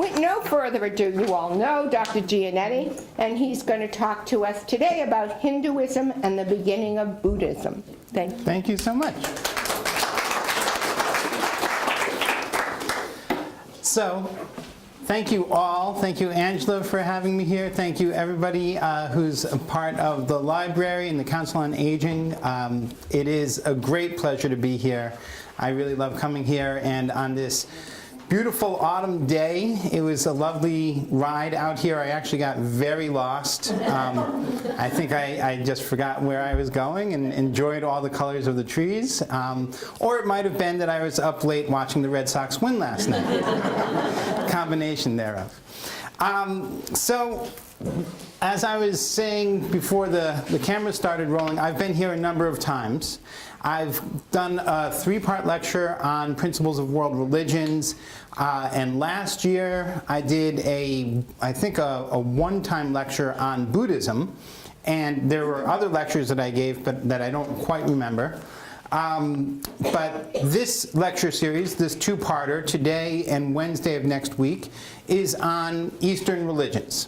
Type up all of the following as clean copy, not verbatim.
With no further ado, you all know Dr. Giannetti, and he's going to talk to us today about Hinduism and the beginning of Buddhism. Thank you. Thank you so much. So, thank you all. Thank you, Angela, for having me here. Thank you, everybody who's a part of the library and the Council on Aging. It is a great pleasure to be here. I really love coming here, and on this beautiful autumn day, it was a lovely ride out here. I actually got very lost. I think I just forgot where I was going and enjoyed all the colors of the trees. Or it might have been that I was up late watching the Red Sox win last night. Combination thereof. So, as I was saying before the camera started rolling, I've been here a number of times. I've done a 3-part lecture on principles of world religions, and last year I did I think a one-time lecture on Buddhism, and there were other lectures that I gave but that I don't quite remember. But this lecture series, this 2-parter, today and Wednesday of next week, is on Eastern religions.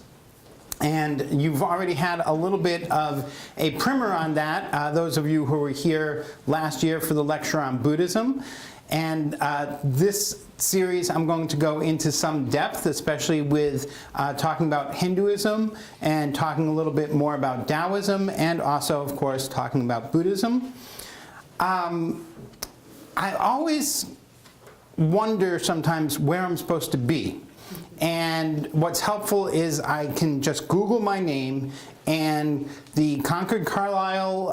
And you've already had a little bit of a primer on that, those of you who were here last year for the lecture on Buddhism. And this series I'm going to go into some depth, especially with talking about Hinduism and talking a little bit more about Taoism, and also, of course, talking about Buddhism. I always wonder sometimes where I'm supposed to be. And what's helpful is I can just Google my name and the Concord Carlisle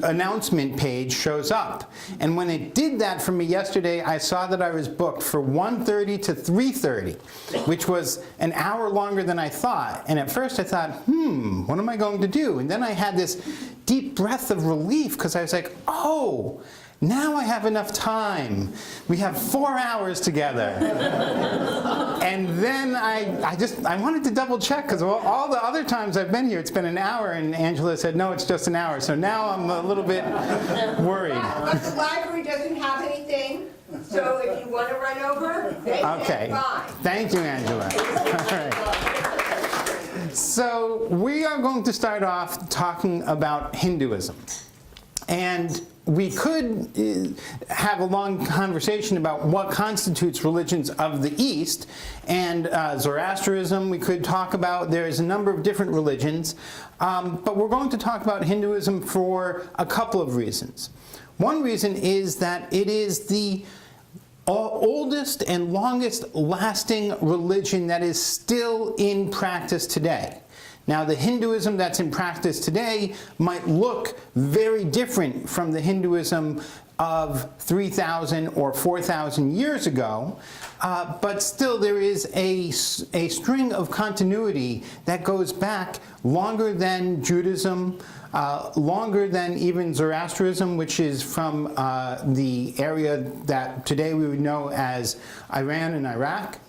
announcement page shows up. And when it did that for me yesterday, I saw that I was booked for 1:30 to 3:30, which was an hour longer than I thought. And at first I thought, what am I going to do? And then I had this deep breath of relief because I was like, oh, now I have enough time. We have 4 hours together. And then I wanted to double check because all the other times I've been here, it's been an hour, and Angela said, no, it's just an hour. So now I'm a little bit worried. But the library doesn't have anything, so if you want to run over, okay. Fine. Thank you, Angela. All right. So we are going to start off talking about Hinduism. And we could have a long conversation about what constitutes religions of the East, and Zoroastrianism we could talk about. There's a number of different religions, but we're going to talk about Hinduism for a couple of reasons. One reason is that it is the oldest and longest lasting religion that is still in practice today. Now, the Hinduism that's in practice today might look very different from the Hinduism of 3,000 or 4,000 years ago, but still there is a string of continuity that goes back longer than Judaism, longer than even Zoroastrianism, which is from the area that today we would know as Iran and Iraq.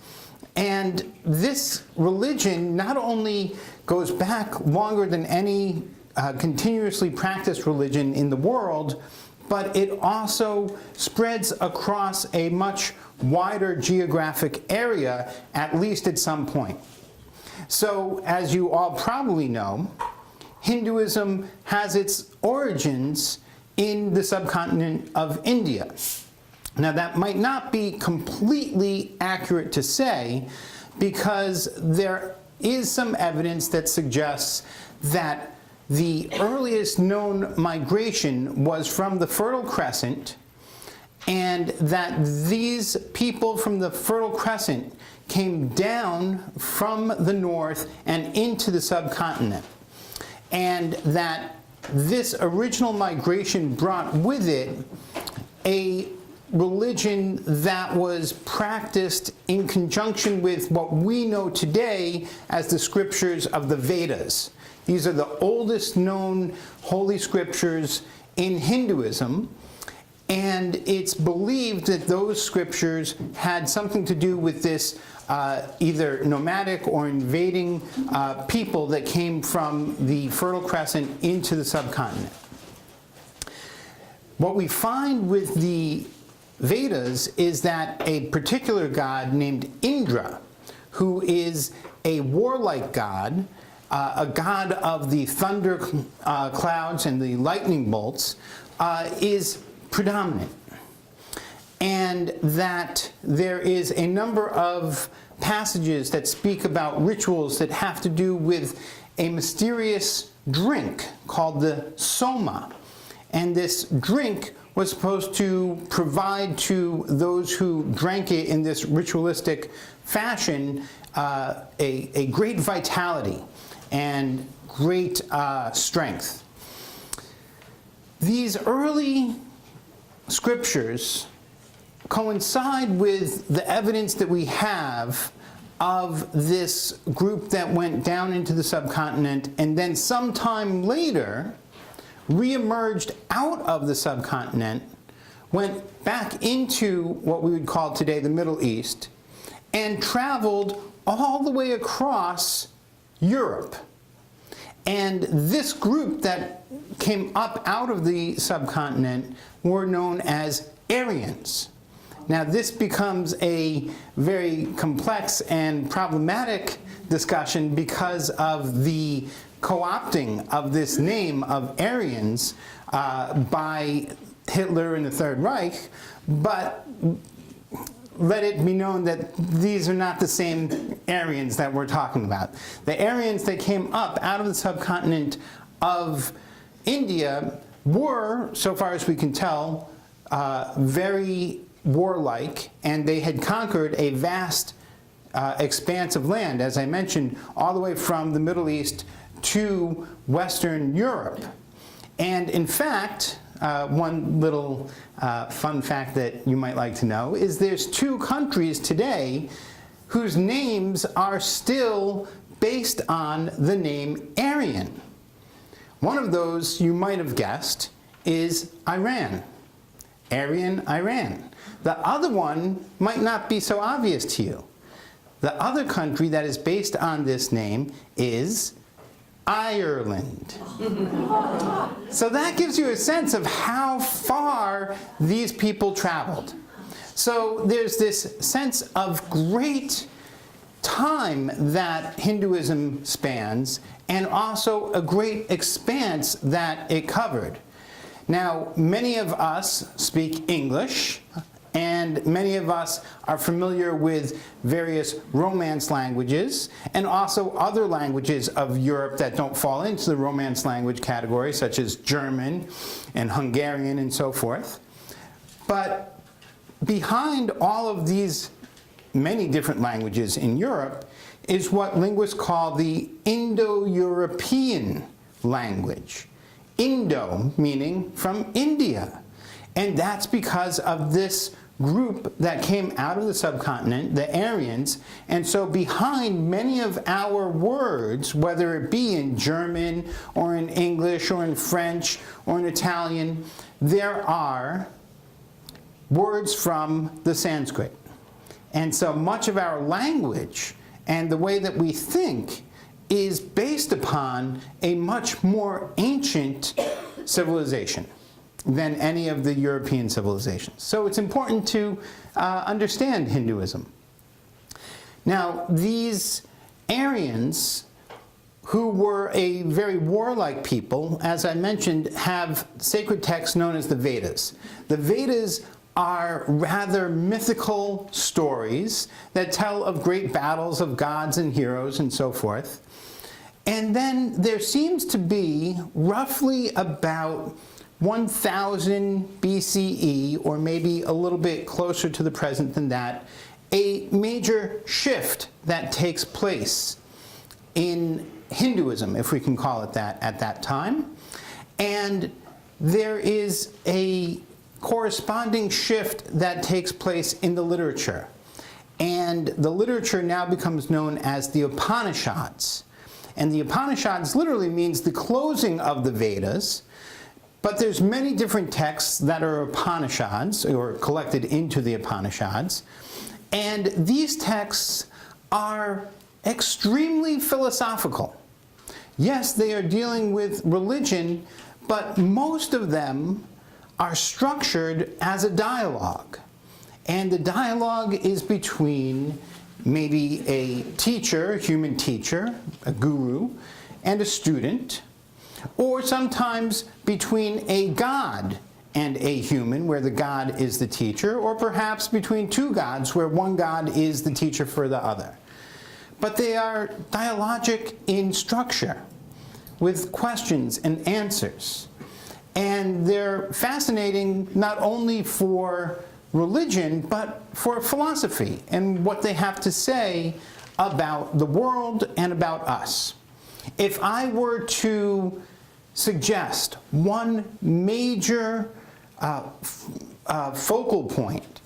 And this religion not only goes back longer than any continuously practiced religion in the world, but it also spreads across a much wider geographic area, at least at some point. So, as you all probably know, Hinduism has its origins in the subcontinent of India. Now, that might not be completely accurate to say, because there is some evidence that suggests that the earliest known migration was from the Fertile Crescent, and that these people from the Fertile Crescent came down from the north and into the subcontinent, and that this original migration brought with it a religion that was practiced in conjunction with what we know today as the scriptures of the Vedas. These are the oldest known holy scriptures in Hinduism, and it's believed that those scriptures had something to do with this either nomadic or invading people that came from the Fertile Crescent into the subcontinent. What we find with the Vedas is that a particular god named Indra, who is a warlike god, a god of the thunder clouds and the lightning bolts, is predominant. And that there is a number of passages that speak about rituals that have to do with a mysterious drink called the soma. And this drink was supposed to provide to those who drank it in this ritualistic fashion a great vitality and great strength. These early scriptures coincide with the evidence that we have of this group that went down into the subcontinent and then sometime later re-emerged out of the subcontinent, went back into what we would call today the Middle East, and traveled all the way across Europe. And this group that came up out of the subcontinent were known as Aryans. Now this becomes a very complex and problematic discussion because of the co-opting of this name of Aryans by Hitler and the Third Reich, but let it be known that these are not the same Aryans that we're talking about. The Aryans that came up out of the subcontinent of India were, so far as we can tell, very warlike, and they had conquered a vast expanse of land, as I mentioned, all the way from the Middle East to Western Europe. And in fact, one little fun fact that you might like to know is there's 2 countries today whose names are still based on the name Aryan. One of those, you might have guessed, is Iran. Aryan, Iran. The other one might not be so obvious to you. The other country that is based on this name is Ireland. So that gives you a sense of how far these people traveled. So there's this sense of great time that Hinduism spans, and also a great expanse that it covered. Now, many of us speak English, and many of us are familiar with various Romance languages, and also other languages of Europe that don't fall into the Romance language category, such as German and Hungarian and so forth. But behind all of these many different languages in Europe is what linguists call the Indo-European language. Indo meaning from India. And that's because of this group that came out of the subcontinent, the Aryans, and so behind many of our words, whether it be in German or in English or in French or in Italian, there are words from the Sanskrit. And so much of our language and the way that we think is based upon a much more ancient civilization than any of the European civilizations. So it's important to understand Hinduism. Now, these Aryans, who were a very warlike people, as I mentioned, have sacred texts known as the Vedas. The Vedas are rather mythical stories that tell of great battles of gods and heroes and so forth. And then there seems to be roughly about 1000 BCE, or maybe a little bit closer to the present than that, a major shift that takes place in Hinduism, if we can call it that, at that time. And there is a corresponding shift that takes place in the literature. And the literature now becomes known as the Upanishads. And the Upanishads literally means the closing of the Vedas. But there's many different texts that are Upanishads, or collected into the Upanishads. And these texts are extremely philosophical. Yes, they are dealing with religion, but most of them are structured as a dialogue. And the dialogue is between maybe a teacher, a human teacher, a guru, and a student, or sometimes between a god and a human, where the god is the teacher, or perhaps between two gods, where one god is the teacher for the other. But they are dialogic in structure, with questions and answers. And they're fascinating not only for religion, but for philosophy and what they have to say about the world and about us. If I were to suggest one major focal point,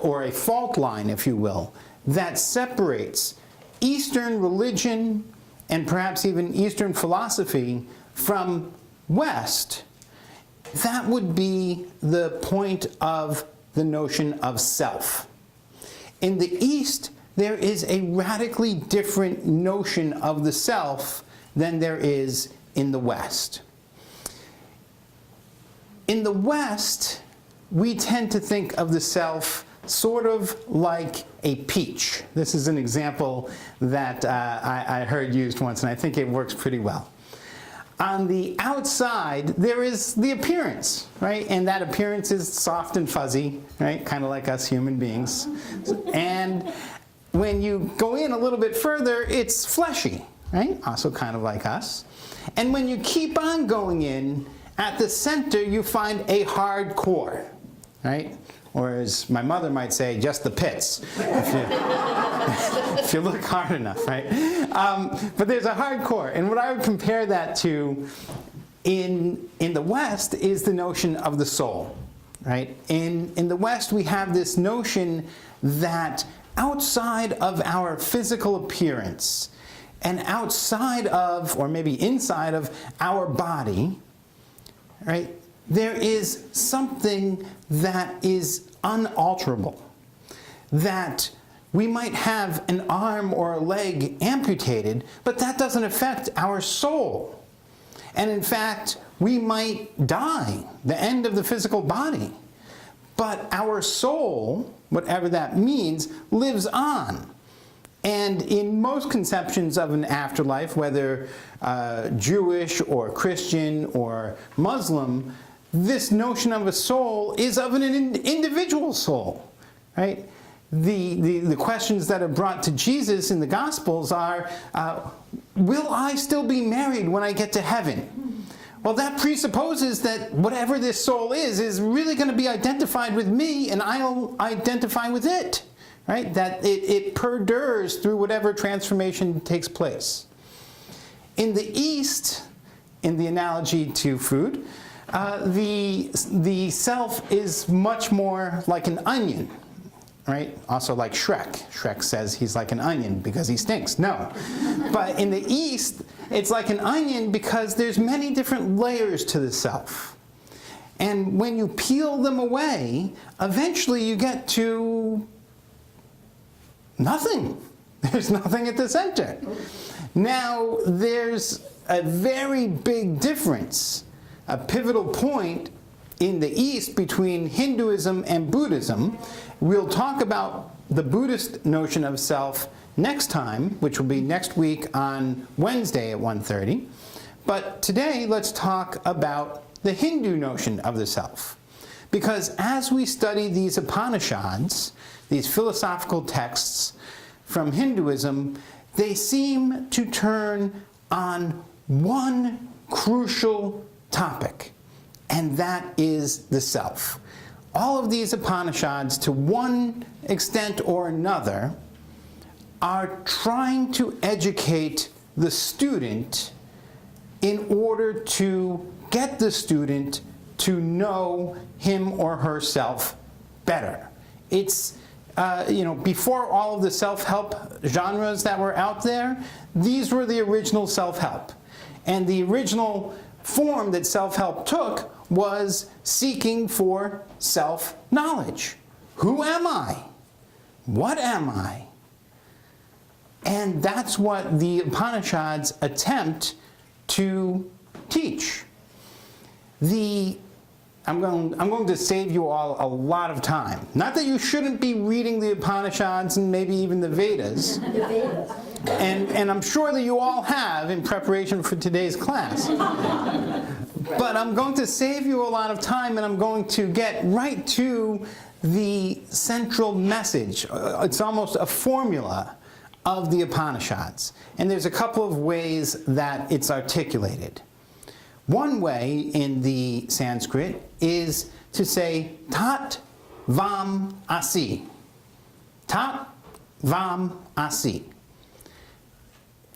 or a fault line, if you will, that separates Eastern religion and perhaps even Eastern philosophy from West, that would be the point of the notion of self. In the East, there is a radically different notion of the self than there is in the West. In the West, we tend to think of the self sort of like a peach. This is an example that I heard used once, and I think it works pretty well. On the outside, there is the appearance, right? And that appearance is soft and fuzzy, right? Kind of like us human beings. And when you go in a little bit further, it's fleshy, right? Also kind of like us. And when you keep on going in, at the center, you find a hard core, right? Or as my mother might say, just the pits, if you look hard enough, right? But there's a hard core. And what I would compare that to in the West is the notion of the soul, right? In the West, we have this notion that outside of our physical appearance and outside of, or maybe inside of our body, right, there is something that is unalterable, that we might have an arm or a leg amputated, but that doesn't affect our soul. And in fact, we might die, the end of the physical body. But our soul, whatever that means, lives on. And in most conceptions of an afterlife, whether Jewish or Christian or Muslim, this notion of a soul is of an individual soul, right? The questions that are brought to Jesus in the Gospels are, will I still be married when I get to heaven? Well, that presupposes that whatever this soul is really going to be identified with me, and I'll identify with it, right? That it perdures through whatever transformation takes place. In the East, in the analogy to food, the self is much more like an onion, right? Also like Shrek. Shrek says he's like an onion because he stinks. No. But in the East, it's like an onion because there's many different layers to the self. And when you peel them away, eventually you get to nothing. There's nothing at the center. Now, there's a very big difference, a pivotal point in the East between Hinduism and Buddhism. We'll talk about the Buddhist notion of self next time, which will be next week on Wednesday at 1:30. But today, let's talk about the Hindu notion of the self. Because as we study these Upanishads, these philosophical texts from Hinduism, they seem to turn on one crucial topic, and that is the self. All of these Upanishads, to one extent or another, are trying to educate the student in order to get the student to know him or herself better. It's, before all of the self-help genres that were out there, these were the original self-help. And the original form that self-help took was seeking for self-knowledge. Who am I? What am I? And that's what the Upanishads attempt to teach. The I'm going to save you all a lot of time. Not that you shouldn't be reading the Upanishads and maybe even the Vedas. And I'm sure that you all have in preparation for today's class. But I'm going to save you a lot of time, and I'm going to get right to the central message. It's almost a formula of the Upanishads. And there's a couple of ways that it's articulated. One way in the Sanskrit is to say tat vam asi. Tat vam asi.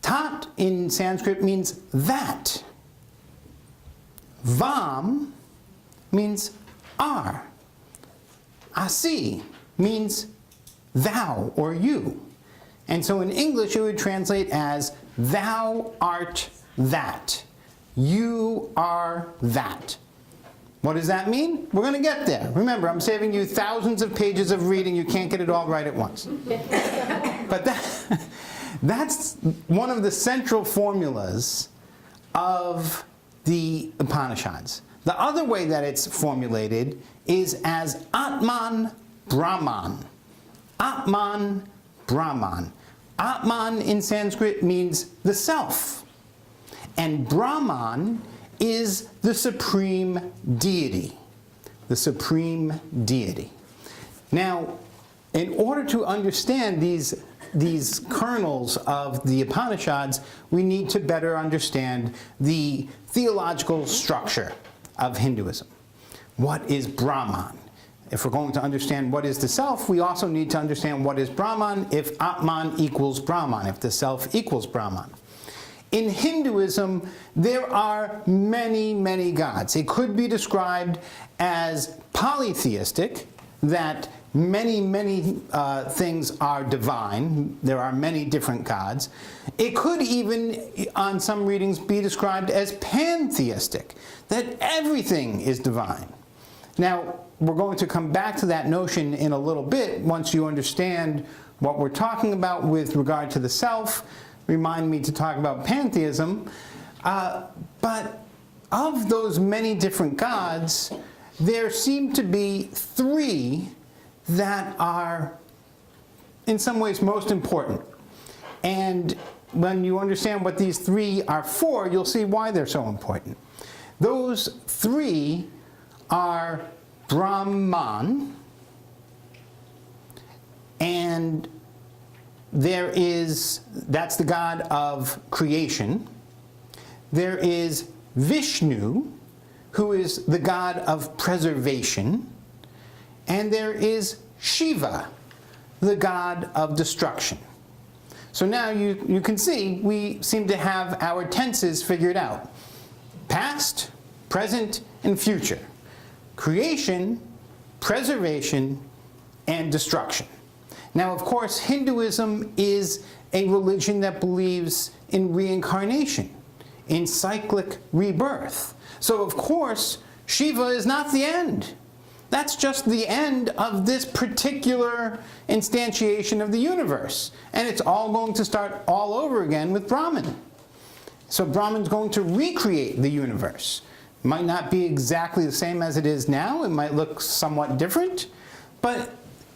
Tat in Sanskrit means that. Vam means are. Asi means thou or you. And so in English it would translate as thou art that. You are that. What does that mean? We're going to get there. Remember, I'm saving you thousands of pages of reading. You can't get it all right at once. But that's one of the central formulas of the Upanishads. The other way that it's formulated is as Atman Brahman. Atman Brahman. Atman in Sanskrit means the self. And Brahman is the supreme deity. The supreme deity. Now, in order to understand these kernels of the Upanishads, we need to better understand the theological structure of Hinduism. What is Brahman? If we're going to understand what is the self, we also need to understand what is Brahman if Atman equals Brahman, if the self equals Brahman. In Hinduism, there are many, many gods. It could be described as polytheistic, that many, many things are divine. There are many different gods. It could even, on some readings, be described as pantheistic, that everything is divine. Now, we're going to come back to that notion in a little bit once you understand what we're talking about with regard to the self. Remind me to talk about pantheism. But of those many different gods, there seem to be three that are, in some ways, most important. And when you understand what these three are for, you'll see why they're so important. Those three are Brahman, and that's the god of creation. There is Vishnu, who is the god of preservation. And there is Shiva, the god of destruction. So now you can see we seem to have our tenses figured out. Past, present, and future. Creation, preservation, and destruction. Now, of course, Hinduism is a religion that believes in reincarnation, in cyclic rebirth. So, of course, Shiva is not the end. That's just the end of this particular instantiation of the universe. And it's all going to start all over again with Brahman. So Brahman's going to recreate the universe. It might not be exactly the same as it is now. It might look somewhat different. But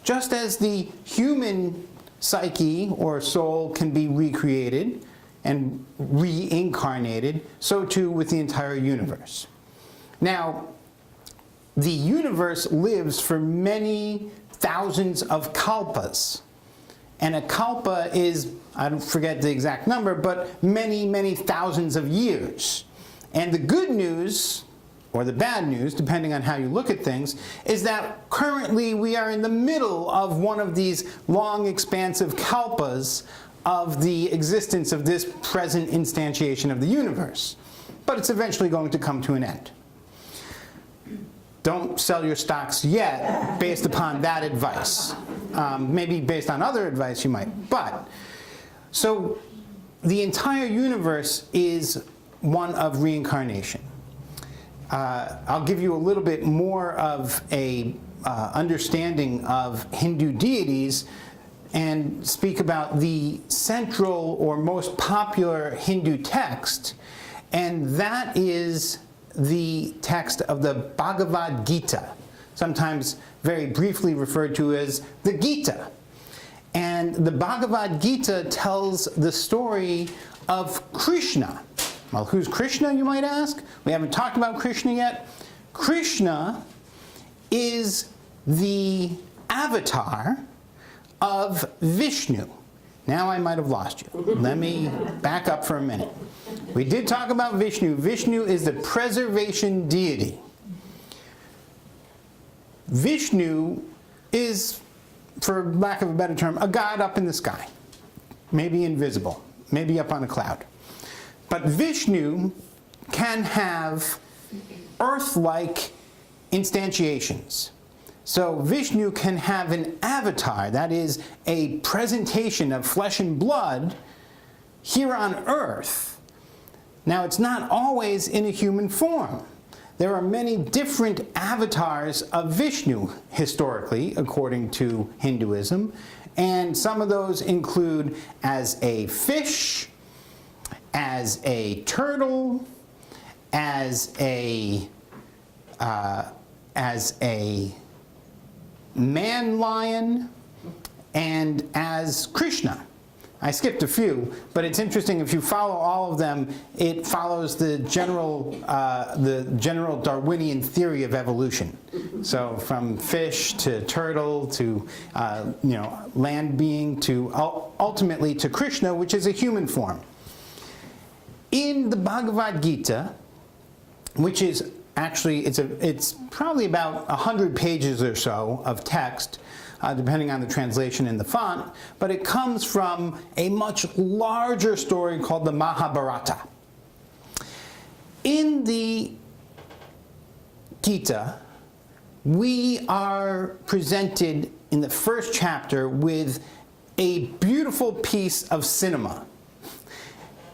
just as the human psyche or soul can be recreated and reincarnated, so too with the entire universe. Now, the universe lives for many thousands of kalpas. And a kalpa is, I don't forget the exact number, but many, many thousands of years. And the good news, or the bad news, depending on how you look at things, is that currently we are in the middle of one of these long, expansive kalpas of the existence of this present instantiation of the universe. But it's eventually going to come to an end. Don't sell your stocks yet based upon that advice. Maybe based on other advice you might. But, so the entire universe is one of reincarnation. I'll give you a little bit more of a understanding of Hindu deities and speak about the central or most popular Hindu text, and that is the text of the Bhagavad Gita, sometimes very briefly referred to as the Gita. And the Bhagavad Gita tells the story of Krishna. Well, who's Krishna, you might ask? We haven't talked about Krishna yet. Krishna is the avatar of Vishnu. Now I might have lost you. Let me back up for a minute. We did talk about Vishnu. Vishnu is the preservation deity. Vishnu is, for lack of a better term, a god up in the sky. Maybe invisible, maybe up on a cloud. But Vishnu can have earth-like instantiations. So Vishnu can have an avatar, that is, a presentation of flesh and blood here on earth. Now, it's not always in a human form. There are many different avatars of Vishnu, historically, according to Hinduism, and some of those include as a fish, as a turtle, as a man-lion, and as Krishna. I skipped a few, but it's interesting, if you follow all of them, it follows the general Darwinian theory of evolution. So from fish to turtle to land being to ultimately to Krishna, which is a human form. In the Bhagavad Gita, which is actually, it's probably about 100 pages or so of text, depending on the translation and the font, but it comes from a much larger story called the Mahabharata. In the Gita, we are presented in the first chapter with a beautiful piece of cinema.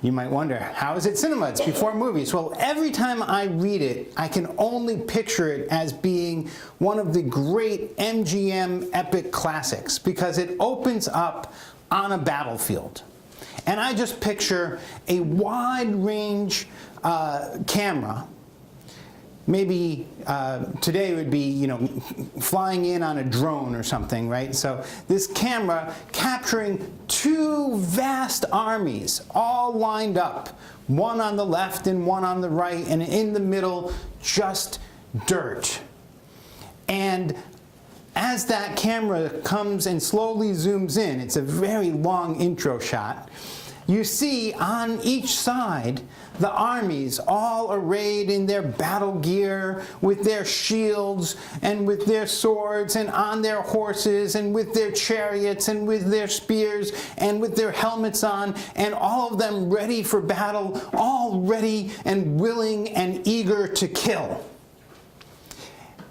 You might wonder, how is it cinema? It's before movies. Well, every time I read it, I can only picture it as being one of the great MGM epic classics, because it opens up on a battlefield. And I just picture a wide range camera. Maybe today would be, flying in on a drone or something, right? So this camera capturing two vast armies, all lined up, one on the left and one on the right, and in the middle, just dirt. And as that camera comes and slowly zooms in, it's a very long intro shot, you see on each side the armies all arrayed in their battle gear, with their shields and with their swords and on their horses and with their chariots and with their spears and with their helmets on, and all of them ready for battle, all ready and willing and eager to kill.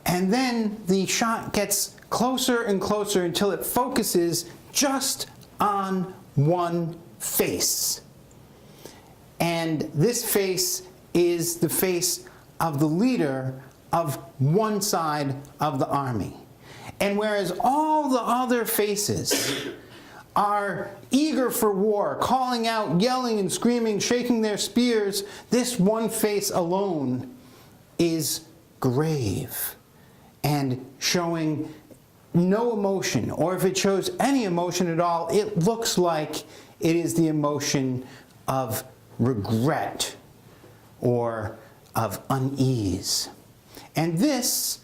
And then the shot gets closer and closer until it focuses just on one face. And this face is the face of the leader of one side of the army. And whereas all the other faces are eager for war, calling out, yelling and screaming, shaking their spears, this one face alone is grave and showing no emotion, or if it shows any emotion at all, it looks like it is the emotion of regret or of unease. And this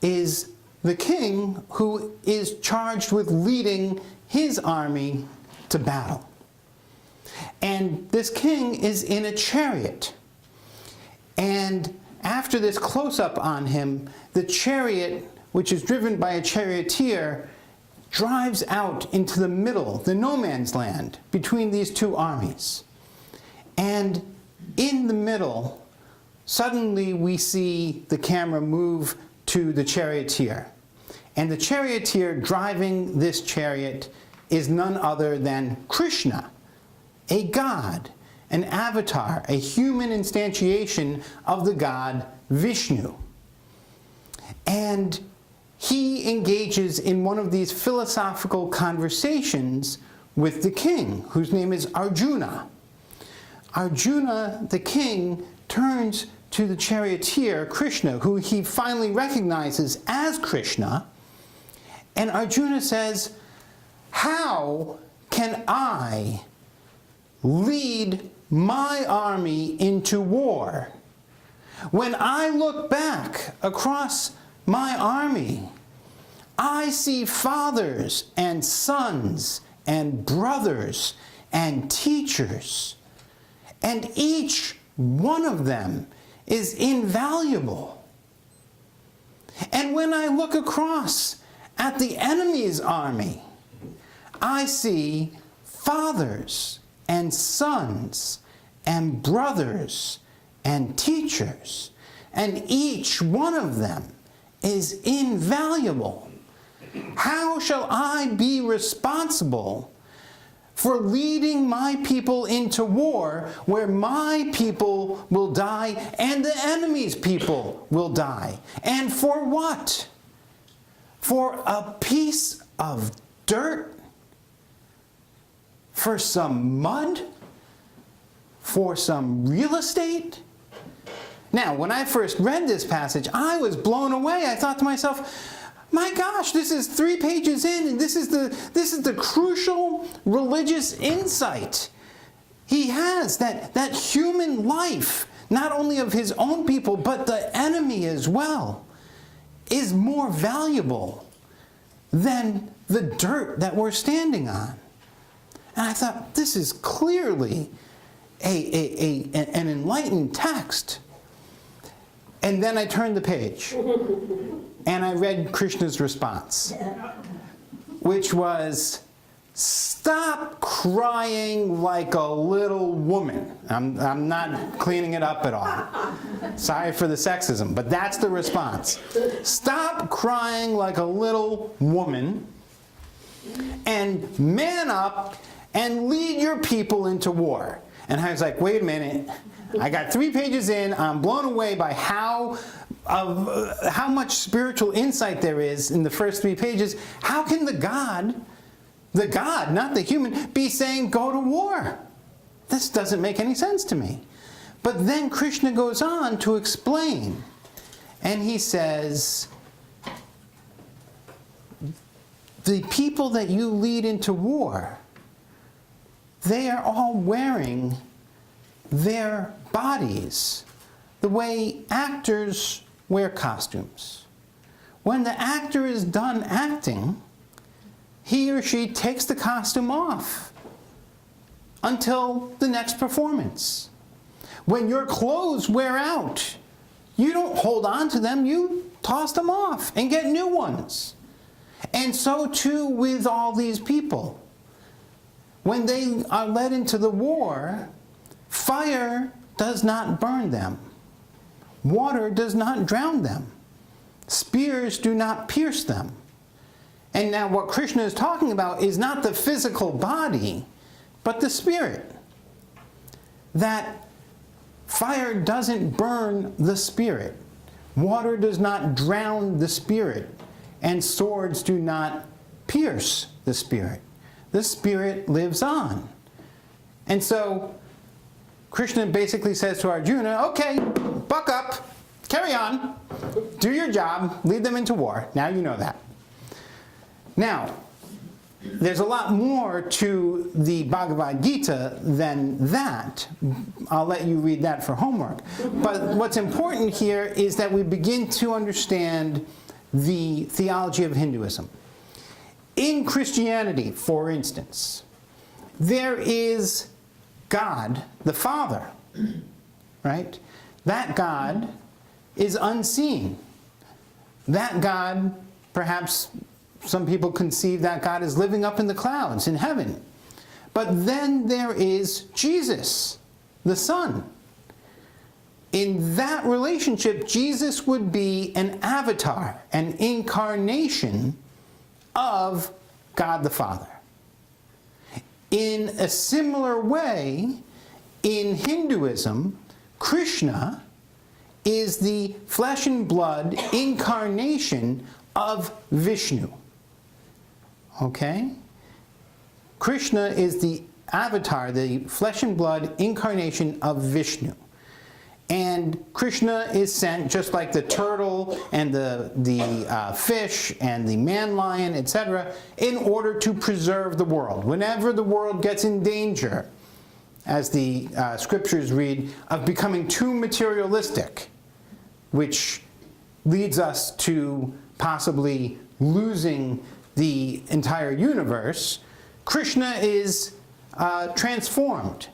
is the king who is charged with leading his army to battle. And this king is in a chariot. And after this close-up on him, the chariot, which is driven by a charioteer, drives out into the middle, the no man's land, between these two armies. And in the middle, suddenly we see the camera move to the charioteer. And the charioteer driving this chariot is none other than Krishna, a god, an avatar, a human instantiation of the god Vishnu. And he engages in one of these philosophical conversations with the king, whose name is Arjuna. Arjuna, the king, turns to the charioteer, Krishna, who he finally recognizes as Krishna. And Arjuna says, how can I lead my army into war? When I look back across my army, I see fathers and sons and brothers and teachers, and each one of them is invaluable. And when I look across at the enemy's army, I see fathers and sons and brothers and teachers, and each one of them is invaluable. How shall I be responsible for leading my people into war where my people will die and the enemy's people will die? And for what? For a piece of dirt? For some mud? For some real estate? Now, when I first read this passage, I was blown away. I thought to myself, my gosh, this is 3 pages in, and this is the crucial religious insight. He has that human life, not only of his own people, but the enemy as well, is more valuable than the dirt that we're standing on. And I thought, this is clearly an enlightened text. And then I turned the page, and I read Krishna's response, which was, stop crying like a little woman. I'm not cleaning it up at all. Sorry for the sexism, but that's the response. Stop crying like a little woman, and man up and lead your people into war. And I was like, wait a minute. I got 3 pages in. I'm blown away by how much spiritual insight there is in the first 3 pages. How can the God, not the human, be saying go to war? This doesn't make any sense to me. But then Krishna goes on to explain. And he says, the people that you lead into war, they are all wearing their bodies the way actors wear costumes. When the actor is done acting, he or she takes the costume off until the next performance. When your clothes wear out, you don't hold on to them, you toss them off and get new ones. And so too with all these people. When they are led into the war, fire does not burn them. Water does not drown them. Spears do not pierce them. And now what Krishna is talking about is not the physical body, but the spirit. That fire doesn't burn the spirit. Water does not drown the spirit. And swords do not pierce the spirit. The spirit lives on. And so Krishna basically says to Arjuna, okay, buck up, carry on, do your job, lead them into war. Now you know that. Now, there's a lot more to the Bhagavad Gita than that. I'll let you read that for homework. But what's important here is that we begin to understand the theology of Hinduism. In Christianity, for instance, there is God, the Father, right? That God is unseen. That God, perhaps some people conceive that God is living up in the clouds in heaven. But then there is Jesus, the Son. In that relationship, Jesus would be an avatar, an incarnation of God the Father. In a similar way, in Hinduism, Krishna is the flesh and blood incarnation of Vishnu. Okay? Krishna is the avatar, the flesh and blood incarnation of Vishnu. And Krishna is sent, just like the turtle and the fish and the man lion, etc., in order to preserve the world. Whenever the world gets in danger, as the scriptures read, of becoming too materialistic, which leads us to possibly losing the entire universe, Krishna is transformed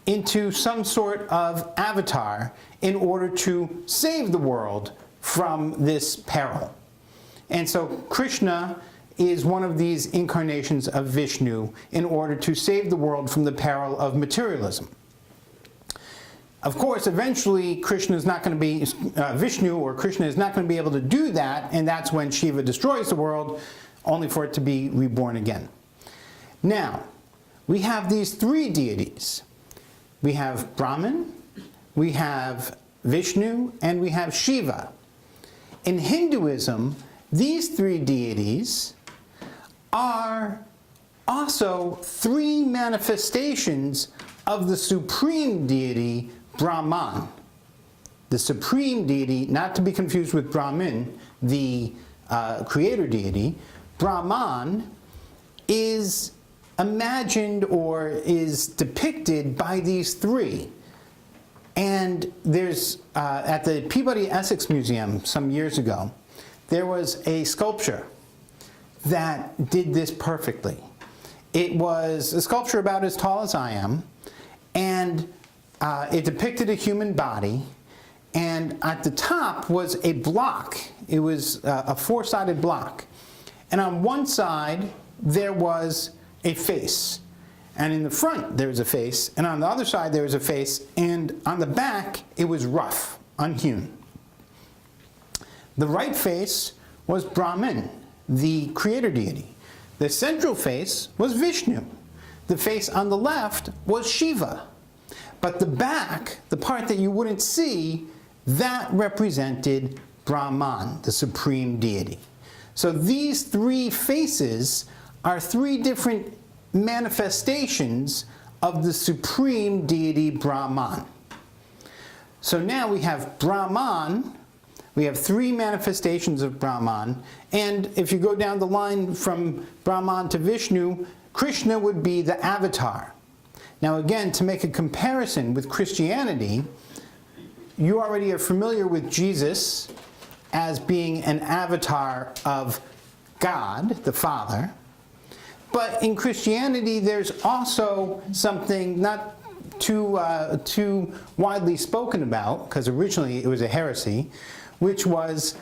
into some sort of avatar in order to save the world from this peril. And so Krishna is one of these incarnations of Vishnu in order to save the world from the peril of materialism. Of course, eventually Krishna is not going to be, Vishnu or Krishna is not going to be able to do that, and that's when Shiva destroys the world, only for it to be reborn again. Now, we have these three deities. We have Brahman, we have Vishnu, and we have Shiva. In Hinduism, these three deities are also three manifestations of the supreme deity, Brahman. The supreme deity, not to be confused with Brahman, the creator deity. Brahman is imagined or is depicted by these three. And there's, at the Peabody Essex Museum some years ago, there was a sculpture that did this perfectly. It was a sculpture about as tall as I am, and it depicted a human body, and at the top was a block. It was a four-sided block. And on one side, there was a face. And in the front, there was a face. And on the other side, there was a face. And on the back, it was rough, unhewn. The right face was Brahman, the creator deity. The central face was Vishnu. The face on the left was Shiva. But the back, the part that you wouldn't see, that represented Brahman, the supreme deity. So these three faces are three different manifestations of the supreme deity Brahman. So now we have Brahman, we have three manifestations of Brahman, and if you go down the line from Brahman to Vishnu, Krishna would be the avatar. Now again, to make a comparison with Christianity, you already are familiar with Jesus as being an avatar of God, the Father. But in Christianity, there's also something not too widely spoken about, because originally it was a heresy, which was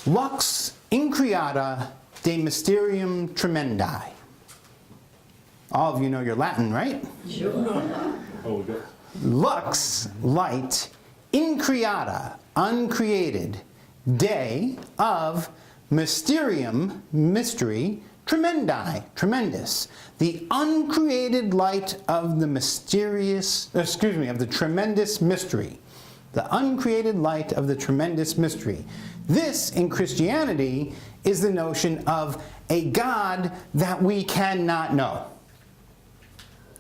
lux increata de mysterium tremendi. All of you know your Latin, right? Sure. Lux, light, increata, uncreated, de, of, mysterium, mystery, tremendi, tremendous, the uncreated light of the mysterious, of the tremendous mystery. The uncreated light of the tremendous mystery. This, in Christianity, is the notion of a God that we cannot know.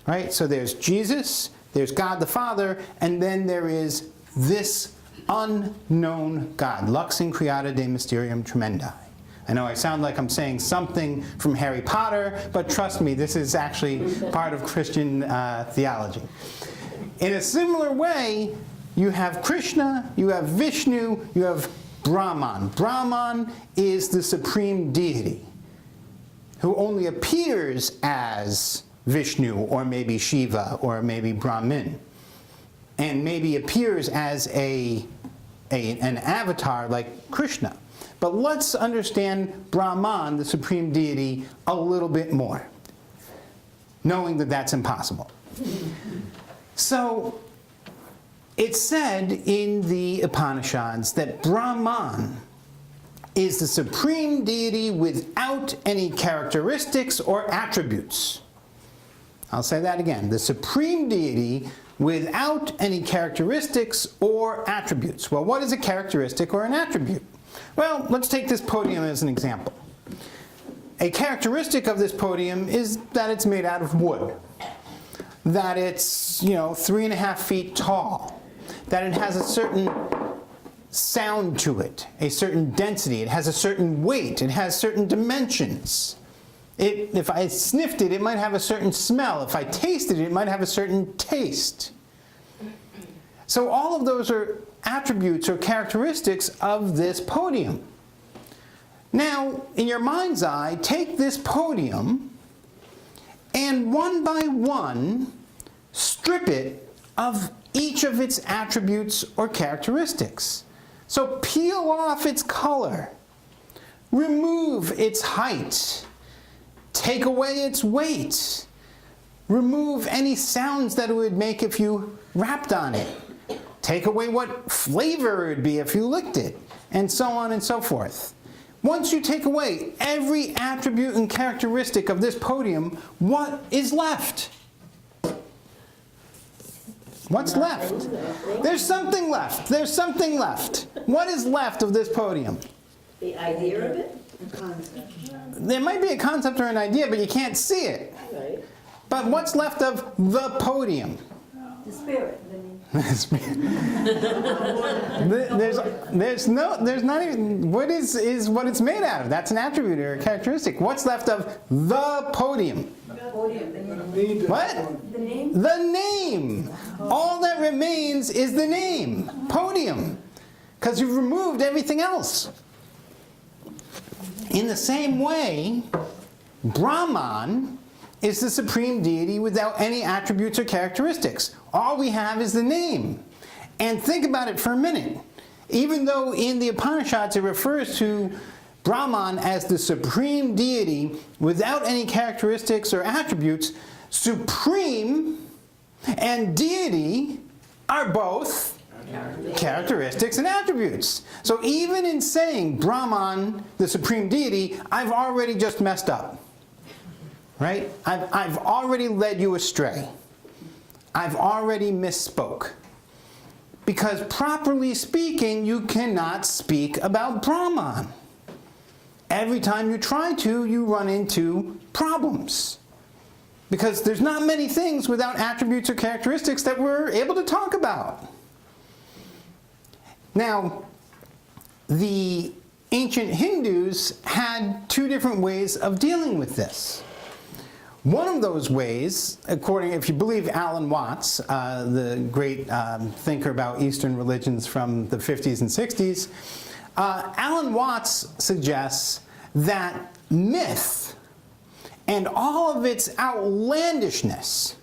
Right? So there's Jesus, there's God the Father, and then there is this unknown God. Lux increata de mysterium tremendi. I know I sound like I'm saying something from Harry Potter, but trust me, this is actually part of Christian theology. In a similar way, you have Krishna, you have Vishnu, you have Brahman. Brahman is the supreme deity who only appears as Vishnu, or maybe Shiva, or maybe Brahman, and maybe appears as an avatar like Krishna. But let's understand Brahman, the supreme deity, a little bit more, knowing that that's impossible. So, it's said in the Upanishads that Brahman is the supreme deity without any characteristics or attributes. I'll say that again. The supreme deity without any characteristics or attributes. Well, what is a characteristic or an attribute? Well, let's take this podium as an example. A characteristic of this podium is that it's made out of wood. That it's, 3.5 feet tall. that it has a certain sound to it, a certain density, it has a certain weight, it has certain dimensions. If I sniffed it, it might have a certain smell. If I tasted it, it might have a certain taste. So all of those are attributes or characteristics of this podium. Now, in your mind's eye, take this podium and one by one, strip it of each of its attributes or characteristics. So peel off its color, remove its height, take away its weight, remove any sounds that it would make if you rapped on it, take away what flavor it would be if you licked it, and so on and so forth. Once you take away every attribute and characteristic of this podium, what is left? What's left? There's something left. There's something left. What is left of this podium? The idea of it? There might be a concept or an idea, but you can't see it. Right. But what's left of the podium? The spirit. there's not even, what is what it's made out of. That's an attribute or a characteristic. What's left of the podium? Podium. What? The name? The name. All that remains is the name, podium, because you've removed everything else. In the same way, Brahman is the supreme deity without any attributes or characteristics. All we have is the name. And think about it for a minute. Even though in the Upanishads it refers to Brahman as the supreme deity without any characteristics or attributes, supreme and deity are both characteristics and attributes. So even in saying Brahman, the supreme deity, I've already just messed up. Right? I've already led you astray. I've already misspoke. Because properly speaking, you cannot speak about Brahman. Every time you try to, you run into problems. Because there's not many things without attributes or characteristics that we're able to talk about. Now, the ancient Hindus had two different ways of dealing with this. One of those ways, if you believe Alan Watts, the great thinker about Eastern religions from the 50s and 60s, Alan Watts suggests that myth and all of its outlandishness,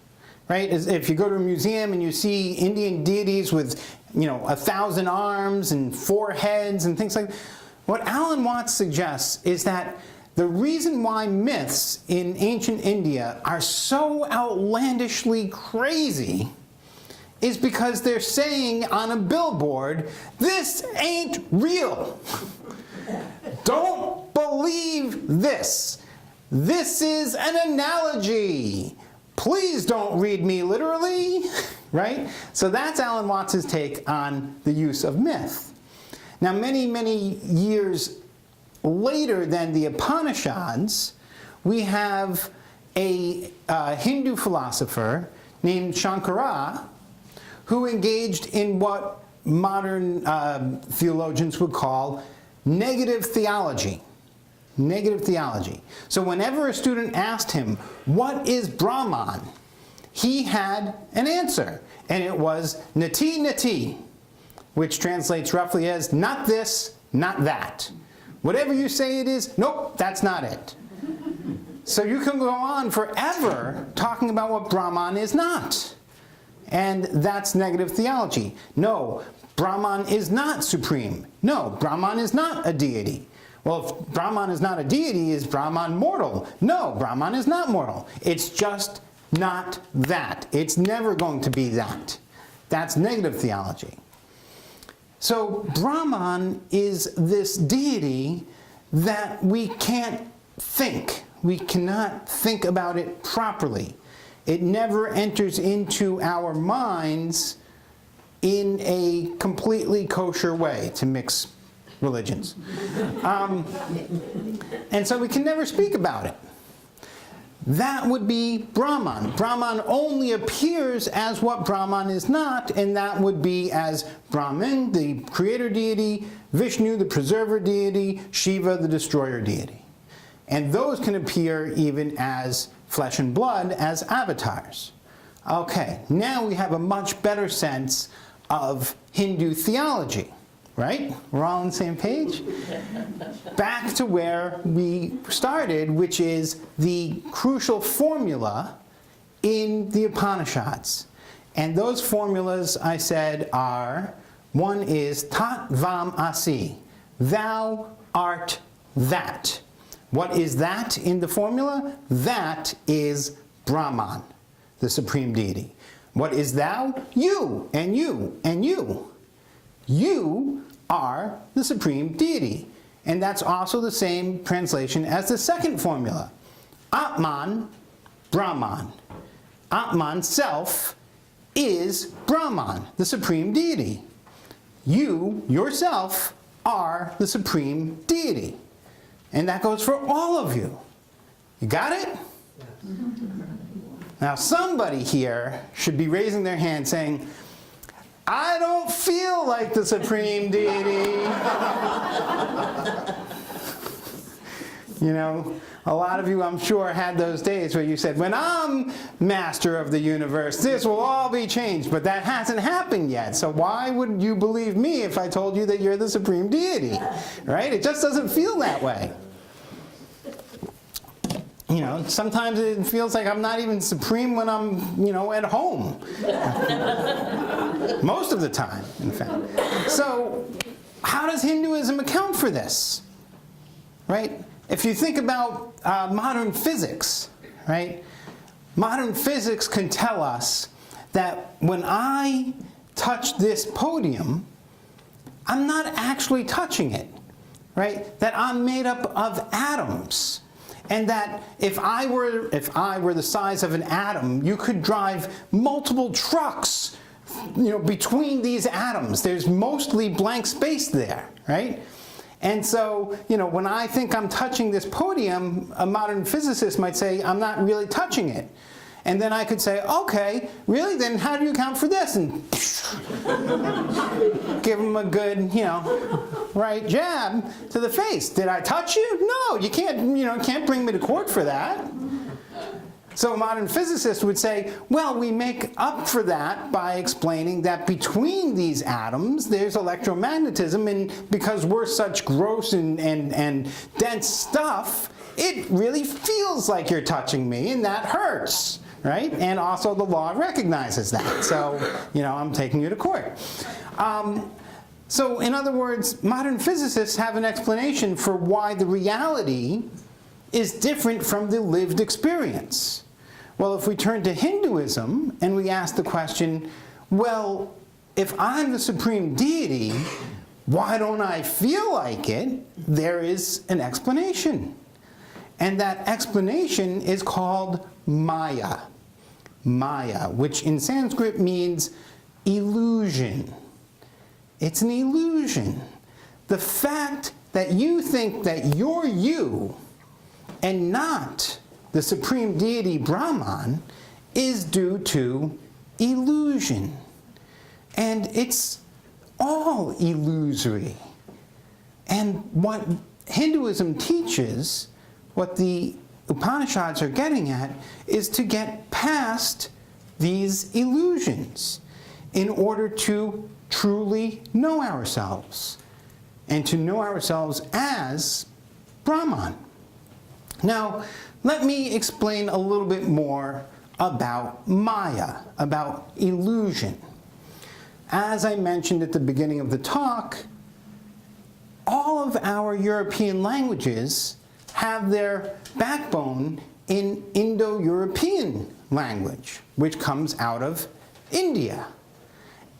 right? If you go to a museum and you see Indian deities with, 1,000 arms and 4 heads and things like that, what Alan Watts suggests is that the reason why myths in ancient India are so outlandishly crazy is because they're saying on a billboard, this ain't real. Don't believe this. This is an analogy. Please don't read me literally, right? So that's Alan Watts' take on the use of myth. Now, many, many years later than the Upanishads, we have a Hindu philosopher named Shankara who engaged in what modern theologians would call negative theology. Negative theology. So whenever a student asked him, what is Brahman? He had an answer, and it was nati nati, which translates roughly as not this, not that. Whatever you say it is, nope, that's not it. So you can go on forever talking about what Brahman is not. And that's negative theology. No, Brahman is not supreme. No, Brahman is not a deity. Well, if Brahman is not a deity, is Brahman mortal? No, Brahman is not mortal. It's just not that. It's never going to be that. That's negative theology. So Brahman is this deity that we can't think. We cannot think about it properly. It never enters into our minds in a completely kosher way, to mix religions. And so we can never speak about it. that would be Brahman. Brahman only appears as what Brahman is not, and that would be as Brahman, the creator deity, Vishnu, the preserver deity, Shiva, the destroyer deity. And those can appear even as flesh and blood, as avatars. Okay, now we have a much better sense of Hindu theology, right? We're all on the same page? Back to where we started, which is the crucial formula in the Upanishads. And those formulas, I said, are, one is Tat Vam Asi, thou art that. What is that in the formula? That is Brahman, the supreme deity. What is thou? You, and you, and you. You are the supreme deity. And that's also the same translation as the second formula. Atman, Brahman. Atman, self, is Brahman, the supreme deity. You, yourself, are the supreme deity. And that goes for all of you. You got it? Now somebody here should be raising their hand saying, I don't feel like the supreme deity. You know, a lot of you, I'm sure, had those days where you said, when I'm master of the universe, this will all be changed. But that hasn't happened yet. So why would you believe me if I told you that you're the supreme deity? Right? It just doesn't feel that way. You know, sometimes it feels like I'm not even supreme when I'm, you know, at home. Most of the time, in fact. So, how does Hinduism account for this? Right? If you think about modern physics, right? Modern physics can tell us that when I touch this podium, I'm not actually touching it, right? That I'm made up of atoms. And that if I were the size of an atom, you could drive multiple trucks, you know, between these atoms. There's mostly blank space there, right? And so, you know, when I think I'm touching this podium, a modern physicist might say, I'm not really touching it. And then I could say, okay, really? Then how do you account for this? And give him a good, you know, right jab to the face. Did I touch you? No, you can't bring me to court for that. So a modern physicist would say, well, we make up for that by explaining that between these atoms there's electromagnetism, and because we're such gross and dense stuff, it really feels like you're touching me, and that hurts, right? And also the law recognizes that. So, you know, I'm taking you to court. So in other words, modern physicists have an explanation for why the reality is different from the lived experience. Well, if we turn to Hinduism and we ask the question, well, if I'm the supreme deity, why don't I feel like it? There is an explanation. And that explanation is called Maya. Maya, which in Sanskrit means illusion. It's an illusion. The fact that you think that you're you and not the supreme deity Brahman is due to illusion. And it's all illusory. And what Hinduism teaches, what the Upanishads are getting at, is to get past these illusions in order to truly know ourselves, and to know ourselves as Brahman. Now, let me explain a little bit more about Maya, about illusion. As I mentioned at the beginning of the talk, all of our European languages have their backbone in Indo-European language, which comes out of India.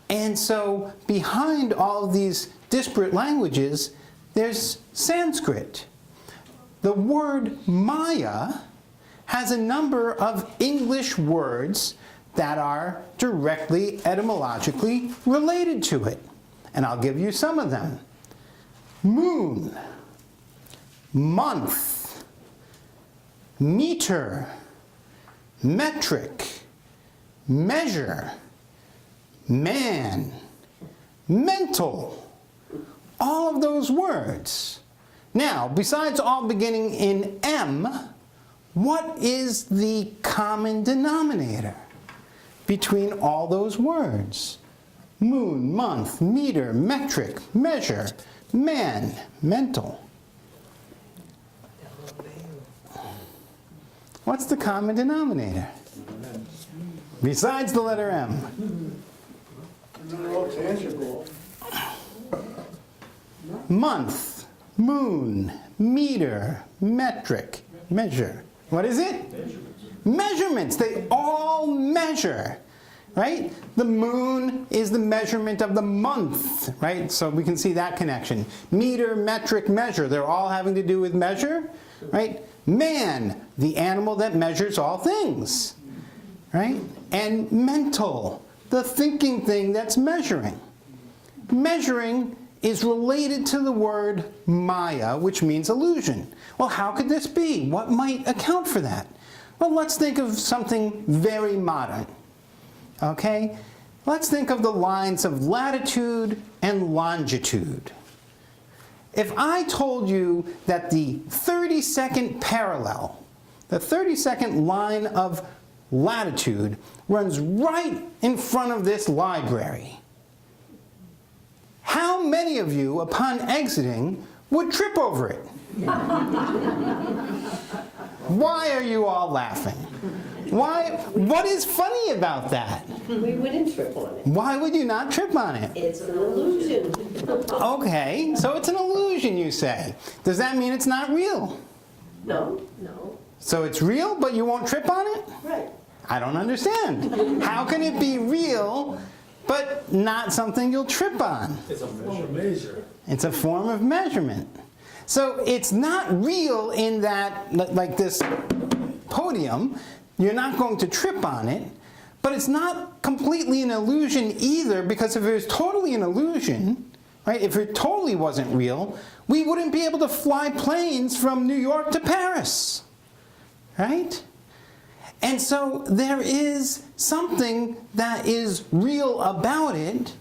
And so behind all of these disparate languages, there's Sanskrit. The word Maya has a number of English words that are directly etymologically related to it. And I'll give you some of them. Moon, month, meter, metric, measure, man, mental. All of those words. Now, besides all beginning in M, what is the common denominator between all those words? Moon, month, meter, metric, measure, man, mental. What's the common denominator? Besides the letter M. Month, moon, meter, metric, measure. What is it? Measurements. They all measure, right? The moon is the measurement of the month, right? So we can see that connection. Meter, metric, measure. They're all having to do with measure, right? Man, the animal that measures all things, right? And mental, the thinking thing that's measuring. Measuring is related to the word Maya, which means illusion. Well, how could this be? What might account for that? Well, let's think of something very modern. Okay? Let's think of the lines of latitude and longitude. If I told you that the 32nd parallel, the 32nd line of latitude, runs right in front of this library, how many of you, upon exiting, would trip over it? Why are you all laughing? Why? What is funny about that? We wouldn't trip on it. Why would you not trip on it? It's an illusion. Okay, so it's an illusion, you say. Does that mean it's not real? No, no. So it's real, but you won't trip on it? Right. I don't understand. How can it be real, but not something you'll trip on? It's a measure. It's a form of measurement. So it's not real in that, like this podium, you're not going to trip on it, but it's not completely an illusion either, because if it was totally an illusion, right, if it totally wasn't real, we wouldn't be able to fly planes from New York to Paris, right? And so there is something that is real about it,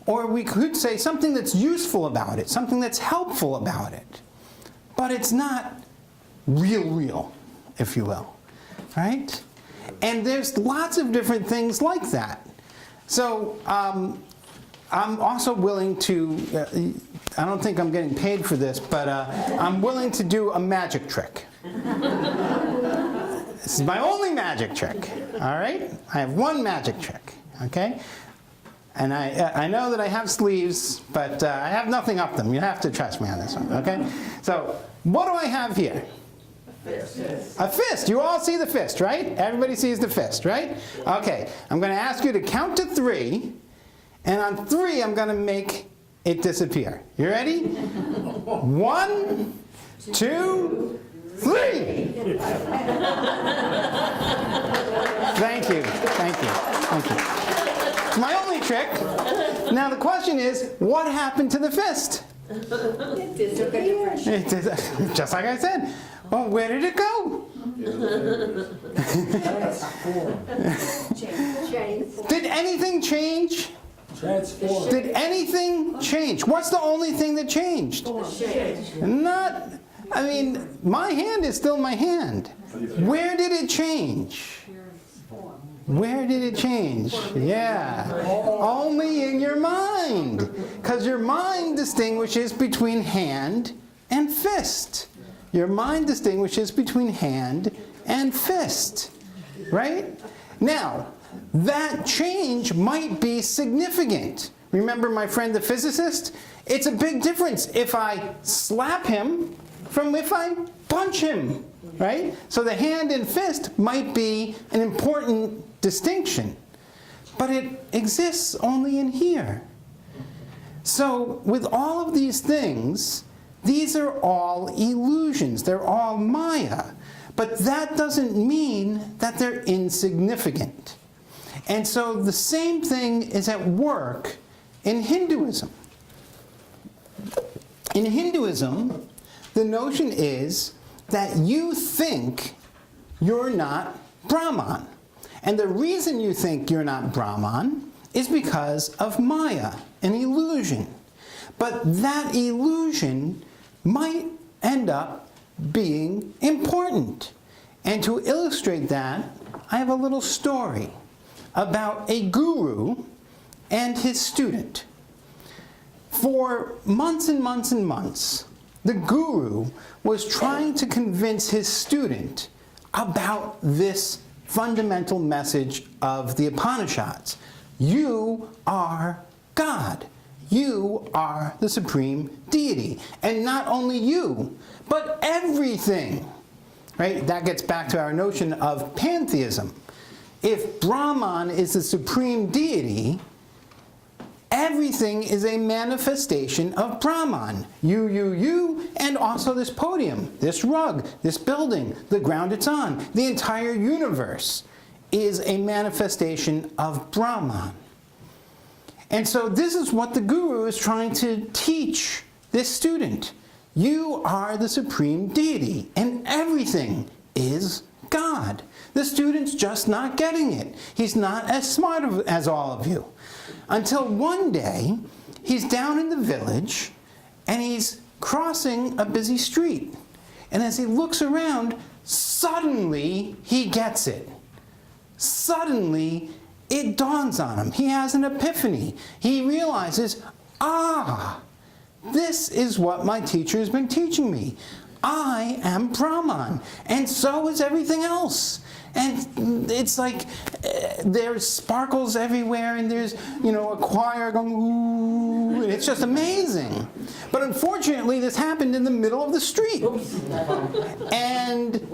or we could say something that's useful about it, something that's helpful about it. But it's not real, if you will, right? And there's lots of different things like that. So I'm also willing to, I don't think I'm getting paid for this, but I'm willing to do a magic trick. This is my only magic trick, all right? I have one magic trick, okay? And I know that I have sleeves, but I have nothing up them. You have to trust me on this one, okay? So what do I have here? A fist. You all see the fist, right? Everybody sees the fist, right? Okay, I'm going to ask you to count to 3, and on 3 I'm going to make it disappear. You ready? 1, 2, 3! Thank you, thank you, thank you. It's my only trick. Now the question is, what happened to the fist? It disappeared. It did, just like I said. Well, where did it go? Change. Did anything change? Transform. Did anything change? What's the only thing that changed? Change. Not, I mean, my hand is still my hand. Where did it change? Where did it change? Yeah. Only in your mind. Because your mind distinguishes between hand and fist. Your mind distinguishes between hand and fist. Right? Now, that change might be significant. Remember my friend the physicist? It's a big difference if I slap him from if I punch him. Right? So the hand and fist might be an important distinction, but it exists only in here. So with all of these things, these are all illusions. They're all Maya. But that doesn't mean that they're insignificant. And so the same thing is at work in Hinduism. In Hinduism, the notion is that you think you're not Brahman. And the reason you think you're not Brahman is because of Maya, an illusion. But that illusion might end up being important. And to illustrate that, I have a little story about a guru and his student. For months and months and months, the guru was trying to convince his student about this fundamental message of the Upanishads. You are God. You are the supreme deity. And not only you, but everything. Right? That gets back to our notion of pantheism. If Brahman is the supreme deity, everything is a manifestation of Brahman. You, and also this podium, this rug, this building, the ground it's on. The entire universe is a manifestation of Brahman. And so this is what the guru is trying to teach this student. You are the supreme deity, and everything is God. The student's just not getting it. He's not as smart as all of you. Until one day, he's down in the village, and he's crossing a busy street. And as he looks around, suddenly he gets it. Suddenly, it dawns on him. He has an epiphany. He realizes, this is what my teacher has been teaching me. I am Brahman, and so is everything else. And it's like there's sparkles everywhere, and there's, a choir going, ooh, and it's just amazing. But unfortunately, this happened in the middle of the street. And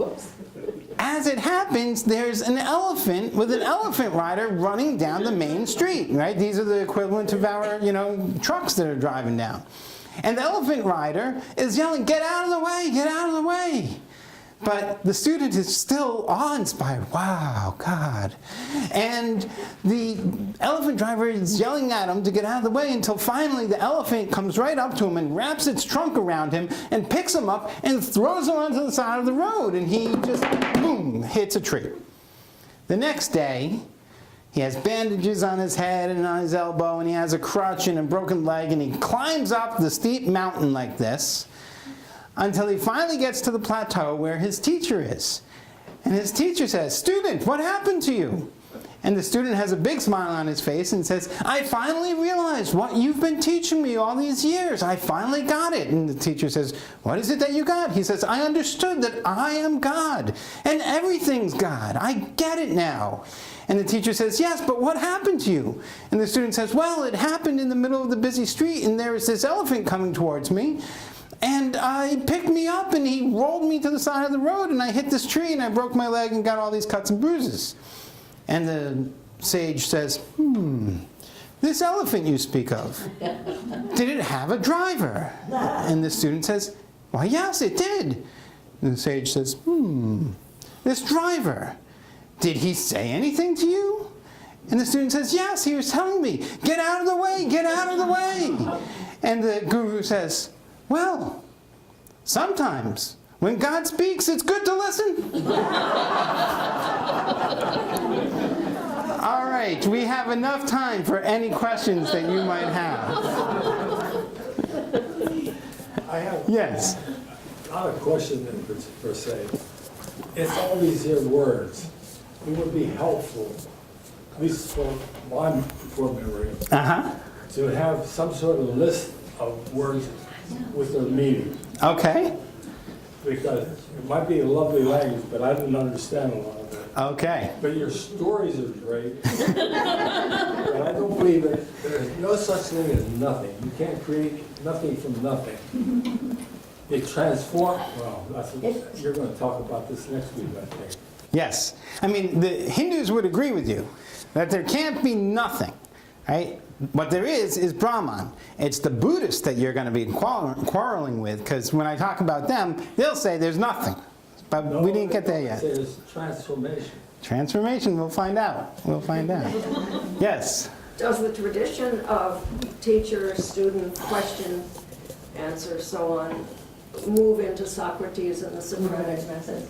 as it happens, there's an elephant with an elephant rider running down the main street, right? These are the equivalent of our, trucks that are driving down. And the elephant rider is yelling, "Get out of the way, get out of the way." But the student is still awe-inspired. Wow, God. And the elephant driver is yelling at him to get out of the way until finally the elephant comes right up to him and wraps its trunk around him and picks him up and throws him onto the side of the road. And he just, boom, hits a tree. The next day, he has bandages on his head and on his elbow, and he has a crutch and a broken leg, and he climbs up the steep mountain like this until he finally gets to the plateau where his teacher is. And his teacher says, "Student, what happened to you?" And the student has a big smile on his face and says, "I finally realized what you've been teaching me all these years. I finally got it." And the teacher says, "What is it that you got?" He says, "I understood that I am God, and everything's God. I get it now." And the teacher says, "Yes, but what happened to you?" And the student says, "Well, it happened in the middle of the busy street, and there was this elephant coming towards me. And he picked me up, and he rolled me to the side of the road, and I hit this tree, and I broke my leg and got all these cuts and bruises." And the sage says, "This elephant you speak of, did it have a driver?" And the student says, "Why, yes, it did." And the sage says, "This driver, did he say anything to you?" And the student says, "Yes, he was telling me, 'Get out of the way, get out of the way.'" And the guru says, "Well, sometimes when God speaks, it's good to listen." All right, we have enough time for any questions that you might have. I have Yes. not a question per se. It's all these here words. It would be helpful, at least for memory, to have some sort of list of words with their meaning. Okay. Because it might be a lovely language, but I didn't understand a lot of it. Okay. But your stories are great. But I don't believe that there's no such thing as nothing. You can't create nothing from nothing. It transforms. Well, you're going to talk about this next week, I think. Yes. I mean, the Hindus would agree with you that there can't be nothing, right? What there is Brahman. It's the Buddhists that you're going to be quarreling with, because when I talk about them, they'll say there's nothing. But we didn't get there yet. There's transformation. Transformation, we'll find out. We'll find out. Yes? Does the tradition of teacher, student, question, answer, so on, move into Socrates and the Socratic method?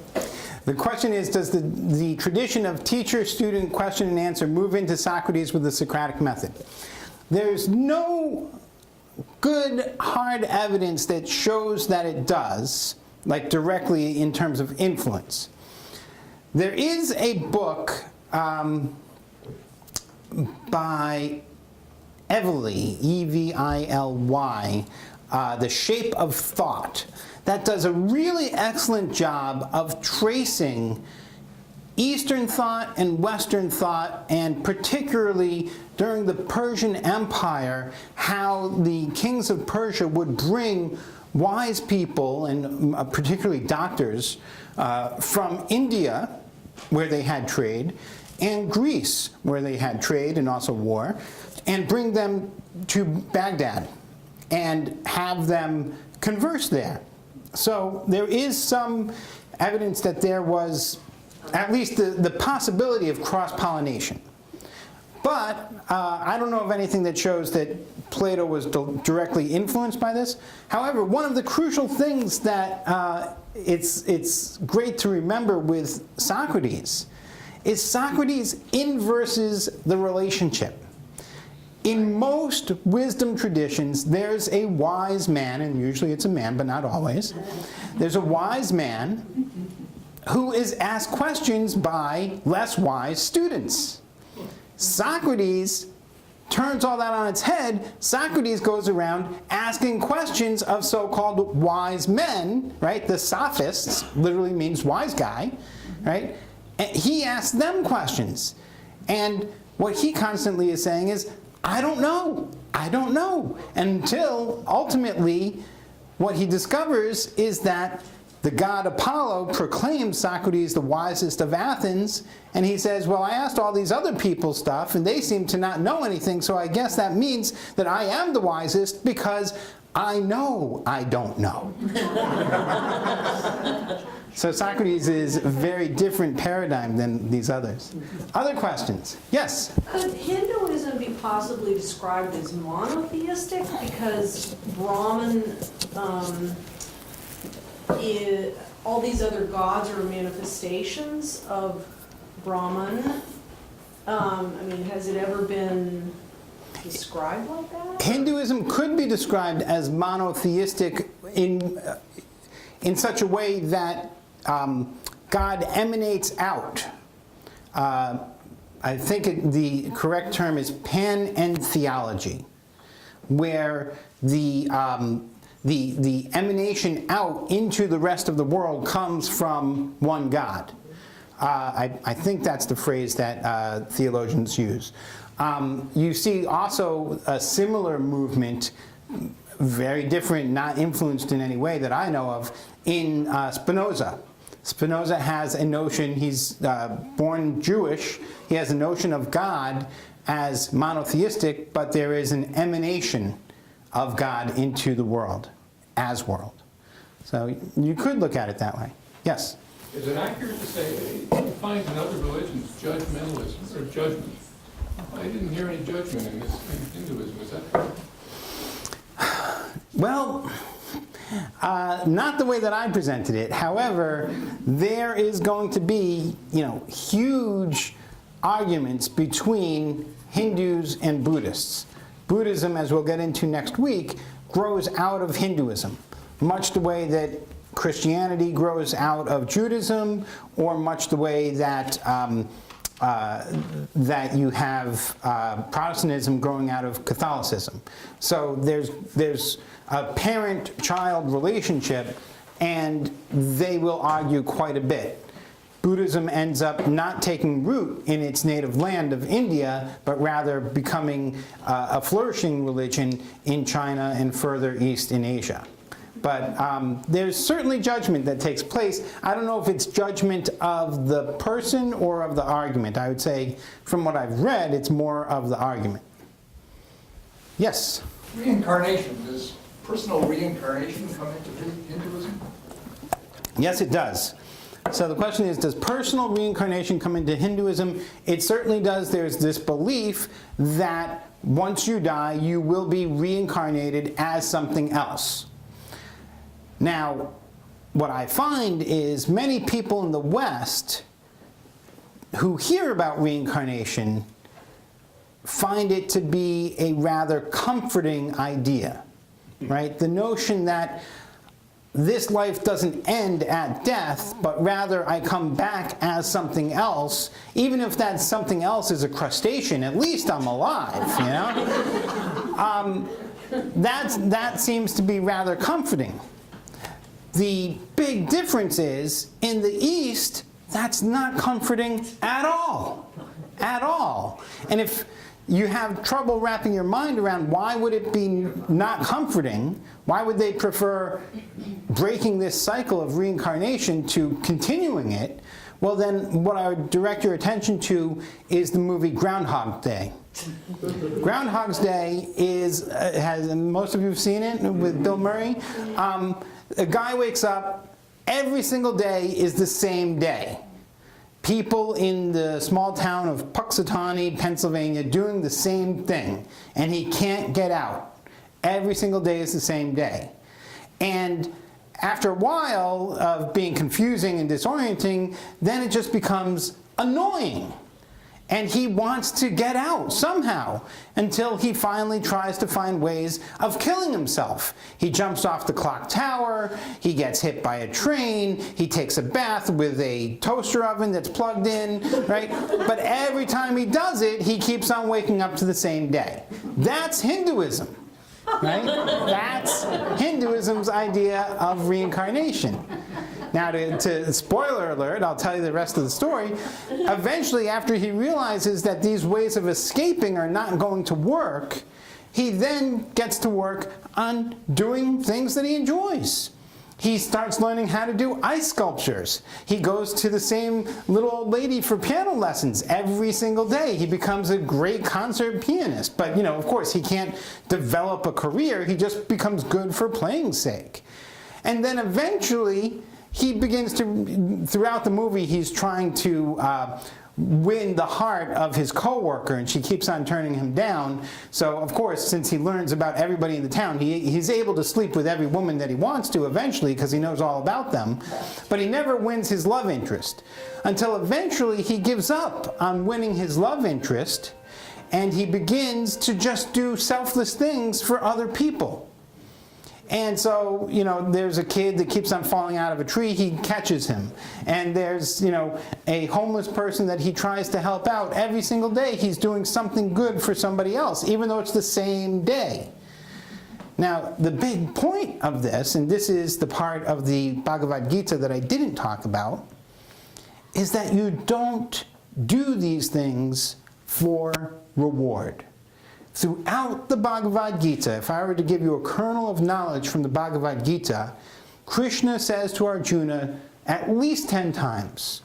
The question is, does the tradition of teacher-student question and answer move into Socrates with the Socratic method? There's no good, hard evidence that shows that it does, like directly in terms of influence. There is a book by Evily, E-V-I-L-Y, The Shape of Thought, that does a really excellent job of tracing Eastern thought and Western thought, and particularly during the Persian Empire, how the kings of Persia would bring wise people, and particularly doctors, from India, where they had trade, and Greece, where they had trade and also war, and bring them to Baghdad and have them converse there. So there is some evidence that there was at least the possibility of cross-pollination. But I don't know of anything that shows that Plato was directly influenced by this. However, one of the crucial things that it's great to remember with Socrates is Socrates inverses the relationship. In most wisdom traditions, there's a wise man, and usually it's a man, but not always. There's a wise man who is asked questions by less wise students. Socrates turns all that on its head. Socrates goes around asking questions of so-called wise men, right? The sophists, literally means wise guy, right? And he asks them questions. And what he constantly is saying is, I don't know, until ultimately what he discovers is that the god Apollo proclaims Socrates the wisest of Athens, and he says, well, I asked all these other people stuff, and they seem to not know anything, so I guess that means that I am the wisest because I know I don't know. So Socrates is a very different paradigm than these others. Other questions? Yes? Could Hinduism be possibly described as monotheistic because Brahman, all these other gods are manifestations of Brahman? I mean, has it ever been described like that? Hinduism could be described as monotheistic in such a way that God emanates out. I think the correct term is panentheology, where the emanation out into the rest of the world comes from one God. I think that's the phrase that theologians use. You see also a similar movement, very different, not influenced in any way that I know of, in Spinoza. Spinoza has a notion, he's born Jewish, he has a notion of God as monotheistic, but there is an emanation of God into the world, as world. So you could look at it that way. Yes? Is it accurate to say that you find in other religions judgmentalism or judgment? I didn't hear any judgment in Hinduism, is that correct? Well, not the way that I presented it. However, there is going to be, huge arguments between Hindus and Buddhists. Buddhism, as we'll get into next week, grows out of Hinduism, much the way that Christianity grows out of Judaism, or much the way that that you have Protestantism growing out of Catholicism. So there's a parent-child relationship, and they will argue quite a bit. Buddhism ends up not taking root in its native land of India, but rather becoming a flourishing religion in China and further east in Asia. But there's certainly judgment that takes place. I don't know if it's judgment of the person or of the argument. I would say, from what I've read, it's more of the argument. Yes? Reincarnation. Does personal reincarnation come into Hinduism? Yes, it does. So the question is, does personal reincarnation come into Hinduism? It certainly does. There's this belief that once you die, you will be reincarnated as something else. Now, what I find is many people in the West who hear about reincarnation find it to be a rather comforting idea, right? The notion that this life doesn't end at death, but rather I come back as something else. Even if that something else is a crustacean, at least I'm alive, you know? That seems to be rather comforting. The big difference is, in the East, that's not comforting at all. At all. And if you have trouble wrapping your mind around why would it be not comforting, why would they prefer breaking this cycle of reincarnation to continuing it, well then what I would direct your attention to is the movie Groundhog Day. Groundhog's Day has most of you have seen it with Bill Murray. A guy wakes up, every single day is the same day. People in the small town of Puxatawny, Pennsylvania, doing the same thing, and he can't get out. Every single day is the same day. And after a while of being confusing and disorienting, then it just becomes annoying. And he wants to get out somehow, until he finally tries to find ways of killing himself. He jumps off the clock tower, he gets hit by a train, he takes a bath with a toaster oven that's plugged in, right? But every time he does it, he keeps on waking up to the same day. That's Hinduism, right? That's Hinduism's idea of reincarnation. Now, to spoiler alert, I'll tell you the rest of the story. Eventually, after he realizes that these ways of escaping are not going to work, he then gets to work on doing things that he enjoys. He starts learning how to do ice sculptures. He goes to the same little old lady for piano lessons every single day. He becomes a great concert pianist. But, you know, of course, he can't develop a career. He just becomes good for playing's sake. And then eventually, he begins to, throughout the movie, he's trying to win the heart of his coworker, and she keeps on turning him down. So, of course, since he learns about everybody in the town, he's able to sleep with every woman that he wants to eventually, because he knows all about them. But he never wins his love interest, until eventually he gives up on winning his love interest, and he begins to just do selfless things for other people. And so, you know, there's a kid that keeps on falling out of a tree, he catches him. And there's, you know, a homeless person that he tries to help out. Every single day he's doing something good for somebody else, even though it's the same day. Now, the big point of this, and this is the part of the Bhagavad Gita that I didn't talk about, is that you don't do these things for reward. Throughout the Bhagavad Gita, if I were to give you a kernel of knowledge from the Bhagavad Gita, Krishna says to Arjuna at least 10 times,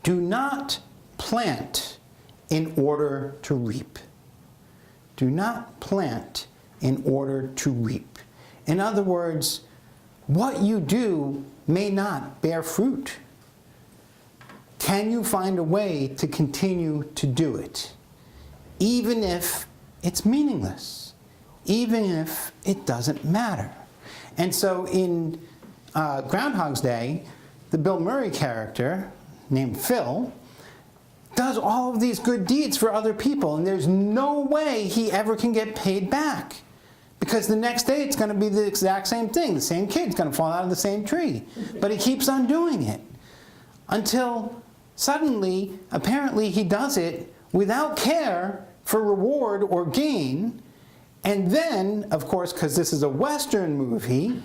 do not plant in order to reap. Do not plant in order to reap. In other words, what you do may not bear fruit. Can you find a way to continue to do it? Even if it's meaningless, even if it doesn't matter. And so in Groundhog's Day, the Bill Murray character, named Phil, does all of these good deeds for other people, and there's no way he ever can get paid back. Because the next day it's going to be the exact same thing. The same kid's going to fall out of the same tree. But he keeps on doing it. Until suddenly, apparently he does it without care for reward or gain. And then, of course, because this is a Western movie,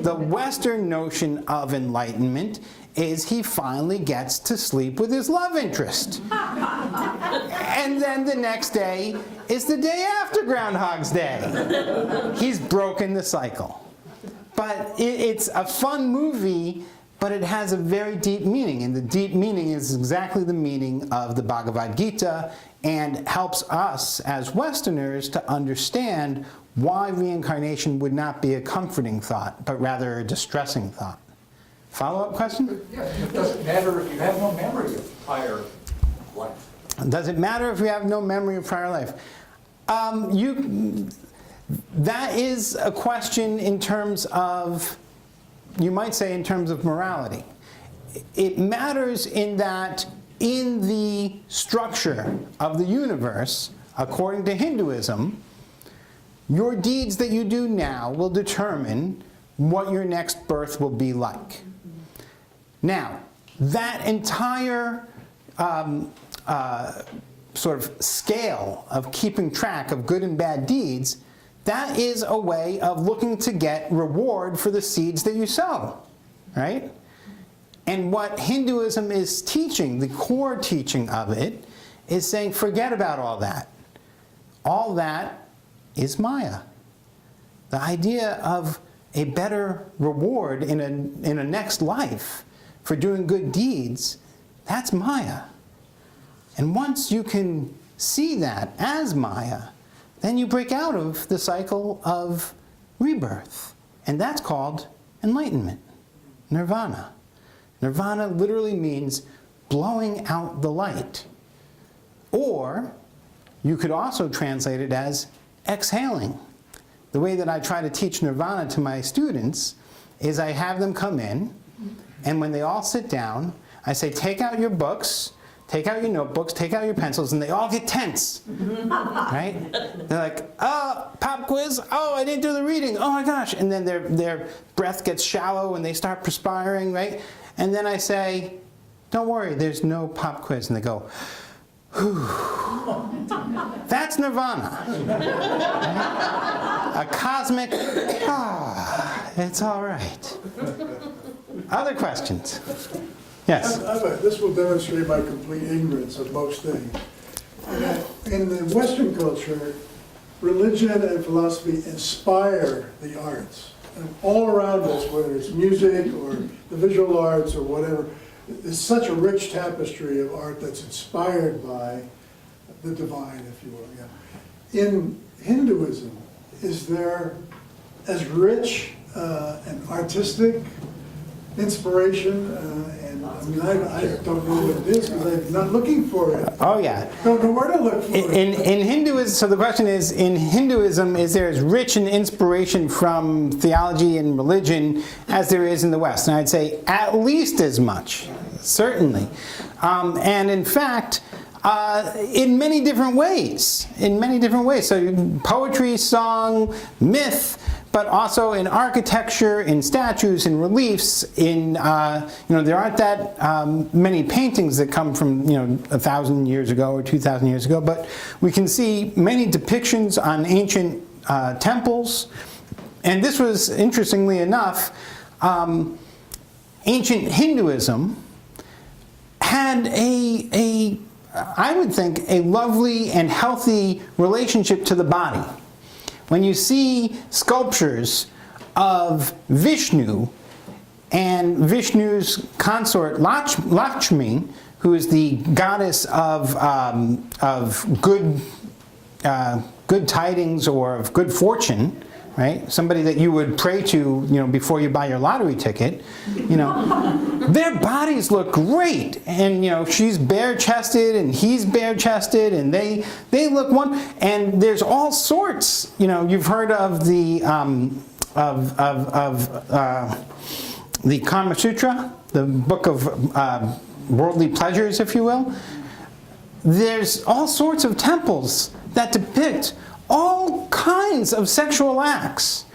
the Western notion of enlightenment is he finally gets to sleep with his love interest. And then the next day is the day after Groundhog's Day. He's broken the cycle. But it's a fun movie, but it has a very deep meaning. And the deep meaning is exactly the meaning of the Bhagavad Gita, and helps us as Westerners to understand why reincarnation would not be a comforting thought, but rather a distressing thought. Follow-up question? Yeah, it doesn't matter if you have no memory of prior life. Does it matter if you have no memory of prior life? That is a question in terms of you might say, in terms of morality. It matters in that in the structure of the universe, according to Hinduism, your deeds that you do now will determine what your next birth will be like. Now, that entire sort of scale of keeping track of good and bad deeds, that is a way of looking to get reward for the seeds that you sow, right? And what Hinduism is teaching, the core teaching of it, is saying forget about all that. All that is Maya. The idea of a better reward in a next life for doing good deeds, that's Maya. And once you can see that as Maya, then you break out of the cycle of rebirth. And that's called enlightenment, nirvana. Nirvana literally means blowing out the light. Or you could also translate it as exhaling. The way that I try to teach nirvana to my students is I have them come in, and when they all sit down, I say, take out your books, take out your notebooks, take out your pencils, and they all get tense, right? They're like, oh, pop quiz, oh, I didn't do the reading, oh my gosh. And then their breath gets shallow and they start perspiring, right? And then I say, don't worry, there's no pop quiz. And they go, whew. That's nirvana. Right? A cosmic, it's all right. Other questions? Yes? This will demonstrate my complete ignorance of most things. In the Western culture, religion and philosophy inspire the arts. And all around us, whether it's music or the visual arts or whatever, there's such a rich tapestry of art that's inspired by the divine, if you will. Yeah. In Hinduism, is there as rich and artistic inspiration? And I mean, I don't know what it is because I'm not looking for it. Oh yeah. Don't know where to look for it. In Hinduism, so the question is, in Hinduism, is there as rich an inspiration from theology and religion as there is in the West? And I'd say at least as much, certainly. And in fact, in many different ways. In many different ways. So poetry, song, myth, but also in architecture, in statues, in reliefs, in, there aren't that many paintings that come from, 1,000 years ago or 2,000 years ago, but we can see many depictions on ancient temples. And this was, interestingly enough, ancient Hinduism had I would think, a lovely and healthy relationship to the body. When you see sculptures of Vishnu and Vishnu's consort Lakshmi, who is the goddess of good tidings or of good fortune, right? Somebody that you would pray to, before you buy your lottery ticket, their bodies look great. And, she's bare-chested and he's bare-chested and they look one. And there's all sorts, you've heard of the Kama Sutra, the book of worldly pleasures, if you will. There's all sorts of temples that depict all kinds of sexual acts.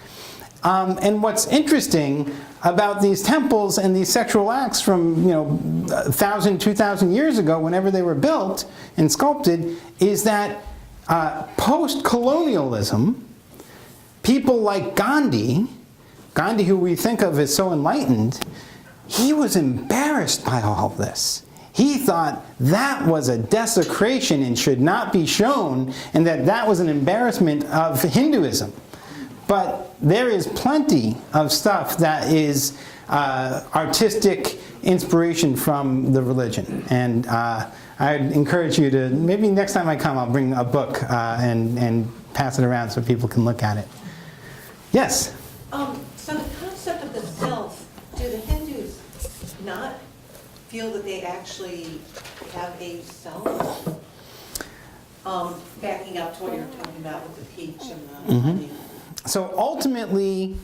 And what's interesting about these temples and these sexual acts from 1,000, 2,000 years ago, whenever they were built and sculpted, is that post-colonialism, people like Gandhi, who we think of as so enlightened, he was embarrassed by all of this. He thought that was a desecration and should not be shown, and that was an embarrassment of Hinduism. But there is plenty of stuff that is artistic inspiration from the religion. And I'd encourage you to, maybe next time I come, I'll bring a book and pass it around so people can look at it. Yes? So the concept of the self, do the Hindus not feel that they actually have a self? Backing up to what you're talking about with the peach and the honey. So ultimately,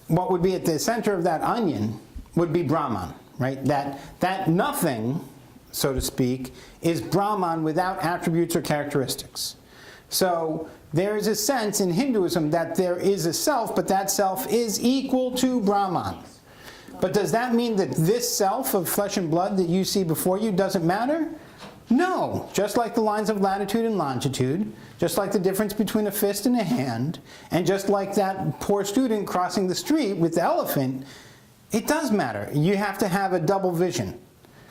what would be at the center of that onion would be Brahman, right? That nothing, so to speak, is Brahman without attributes or characteristics. So there is a sense in Hinduism that there is a self, but that self is equal to Brahman. But does that mean that this self of flesh and blood that you see before you doesn't matter? No. Just like the lines of latitude and longitude, just like the difference between a fist and a hand, and just like that poor student crossing the street with the elephant, it does matter. You have to have a double vision.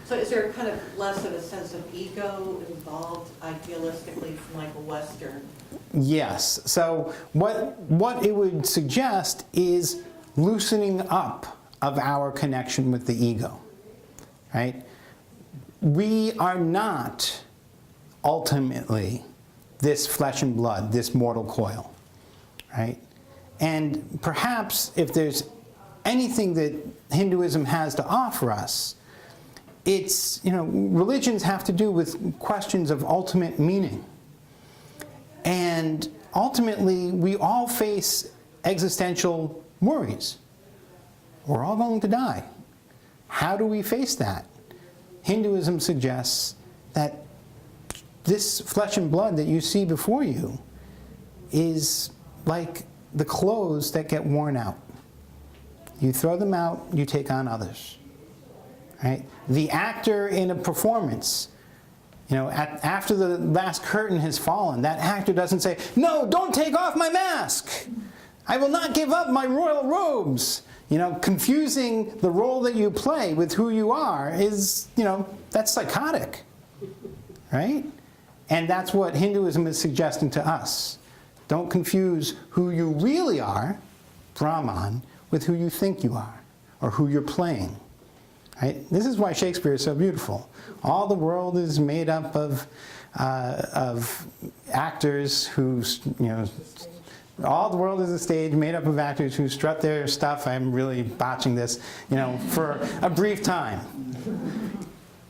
So is there kind of less of a sense of ego involved idealistically from like a Western? Yes. So what it would suggest is loosening up of our connection with the ego, right? We are not ultimately this flesh and blood, this mortal coil, right? And perhaps if there's anything that Hinduism has to offer us, it's, religions have to do with questions of ultimate meaning. And ultimately, we all face existential worries. We're all going to die. How do we face that? Hinduism suggests that this flesh and blood that you see before you is like the clothes that get worn out. You throw them out, you take on others. Right? The actor in a performance, after the last curtain has fallen, that actor doesn't say, "No, don't take off my mask. I will not give up my royal robes." Confusing the role that you play with who you are is, that's psychotic, right? And that's what Hinduism is suggesting to us. Don't confuse who you really are, Brahman, with who you think you are, or who you're playing, right? This is why Shakespeare is so beautiful. All the world is made up of actors who, all the world is a stage made up of actors who strut their stuff. I'm really botching this, for a brief time.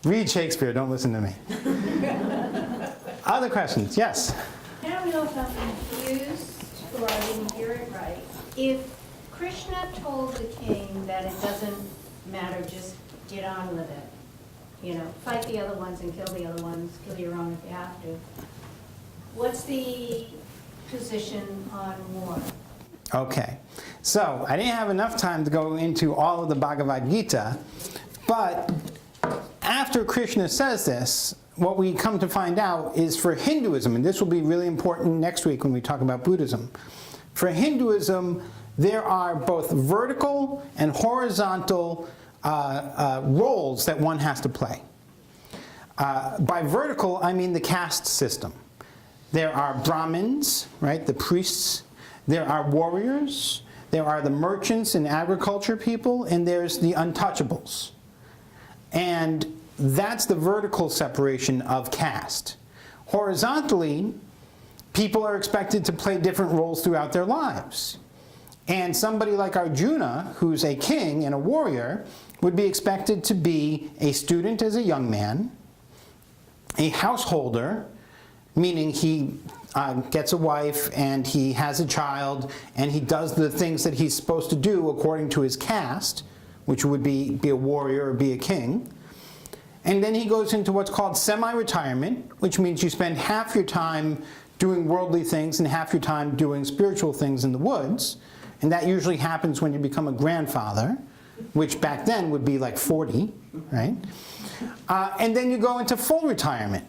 Read Shakespeare, don't listen to me. Other questions? Yes? I don't know if I'm confused or I didn't hear it right. If Krishna told the king that it doesn't matter, just get on with it, fight the other ones and kill the other ones, kill your own if you have to. What's the position on war? Okay. So, I didn't have enough time to go into all of the Bhagavad Gita, but after Krishna says this, what we come to find out is for Hinduism, and this will be really important next week when we talk about Buddhism. For Hinduism, there are both vertical and horizontal roles that one has to play. By vertical, I mean the caste system. There are Brahmins, right, the priests. There are warriors. There are the merchants and agriculture people. And there's the untouchables. And that's the vertical separation of caste. Horizontally, people are expected to play different roles throughout their lives. And somebody like Arjuna, who's a king and a warrior, would be expected to be a student as a young man, a householder, meaning he gets a wife and he has a child and he does the things that he's supposed to do according to his caste, which would be a warrior or be a king. And then he goes into what's called semi-retirement, which means you spend half your time doing worldly things and half your time doing spiritual things in the woods. And that usually happens when you become a grandfather, which back then would be like 40, right? And then you go into full retirement,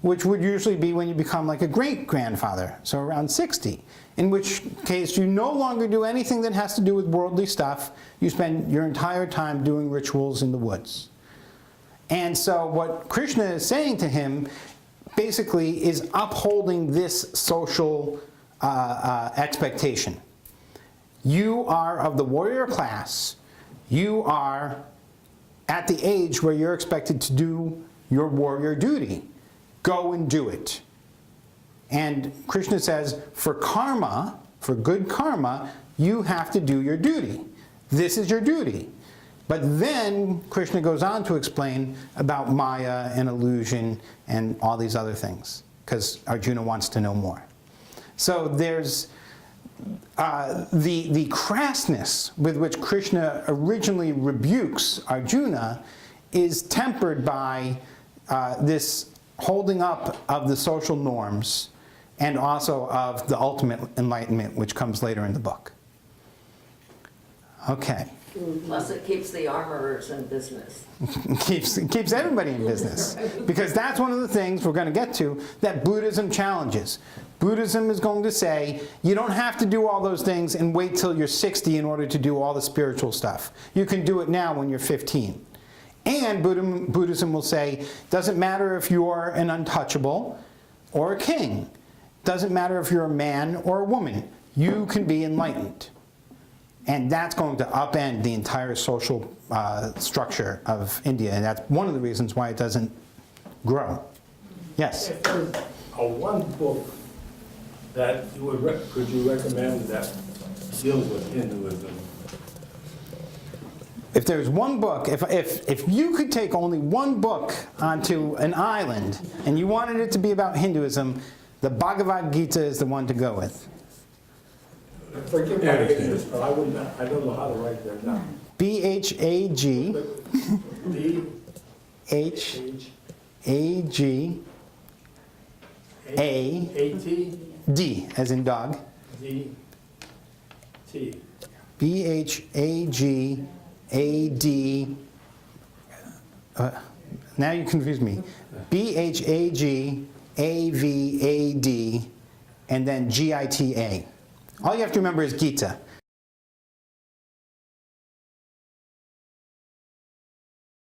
which would usually be when you become like a great-grandfather, so around 60, in which case you no longer do anything that has to do with worldly stuff. You spend your entire time doing rituals in the woods. And so what Krishna is saying to him basically is upholding this social expectation. You are of the warrior class. You are at the age where you're expected to do your warrior duty. Go and do it. And Krishna says, for karma, for good karma, you have to do your duty. This is your duty. But then Krishna goes on to explain about Maya and illusion and all these other things, because Arjuna wants to know more. So there's the crassness with which Krishna originally rebukes Arjuna is tempered by this holding up of the social norms and also of the ultimate enlightenment, which comes later in the book. Okay. Plus it keeps the armorers in business. keeps everybody in business. Because that's one of the things we're going to get to that Buddhism challenges. Buddhism is going to say, you don't have to do all those things and wait till you're 60 in order to do all the spiritual stuff. You can do it now when you're 15. And Buddhism will say, doesn't matter if you're an untouchable or a king. Doesn't matter if you're a man or a woman. You can be enlightened. And that's going to upend the entire social structure of India. And that's one of the reasons why it doesn't grow. Yes? If there's one book that you would could you recommend that deals with Hinduism? If there's one book, if you could take only one book onto an island and you wanted it to be about Hinduism, the Bhagavad Gita is the one to go with. Forgive my ignorance, but I don't know how to write that down. B-H-A-G D-H-A-G A-T D, as in dog. D-T. B-H-A-G-A-D. Now you confuse me. B-H-A-G-A-V-A-D, and then G-I-T-A. All you have to remember is Gita.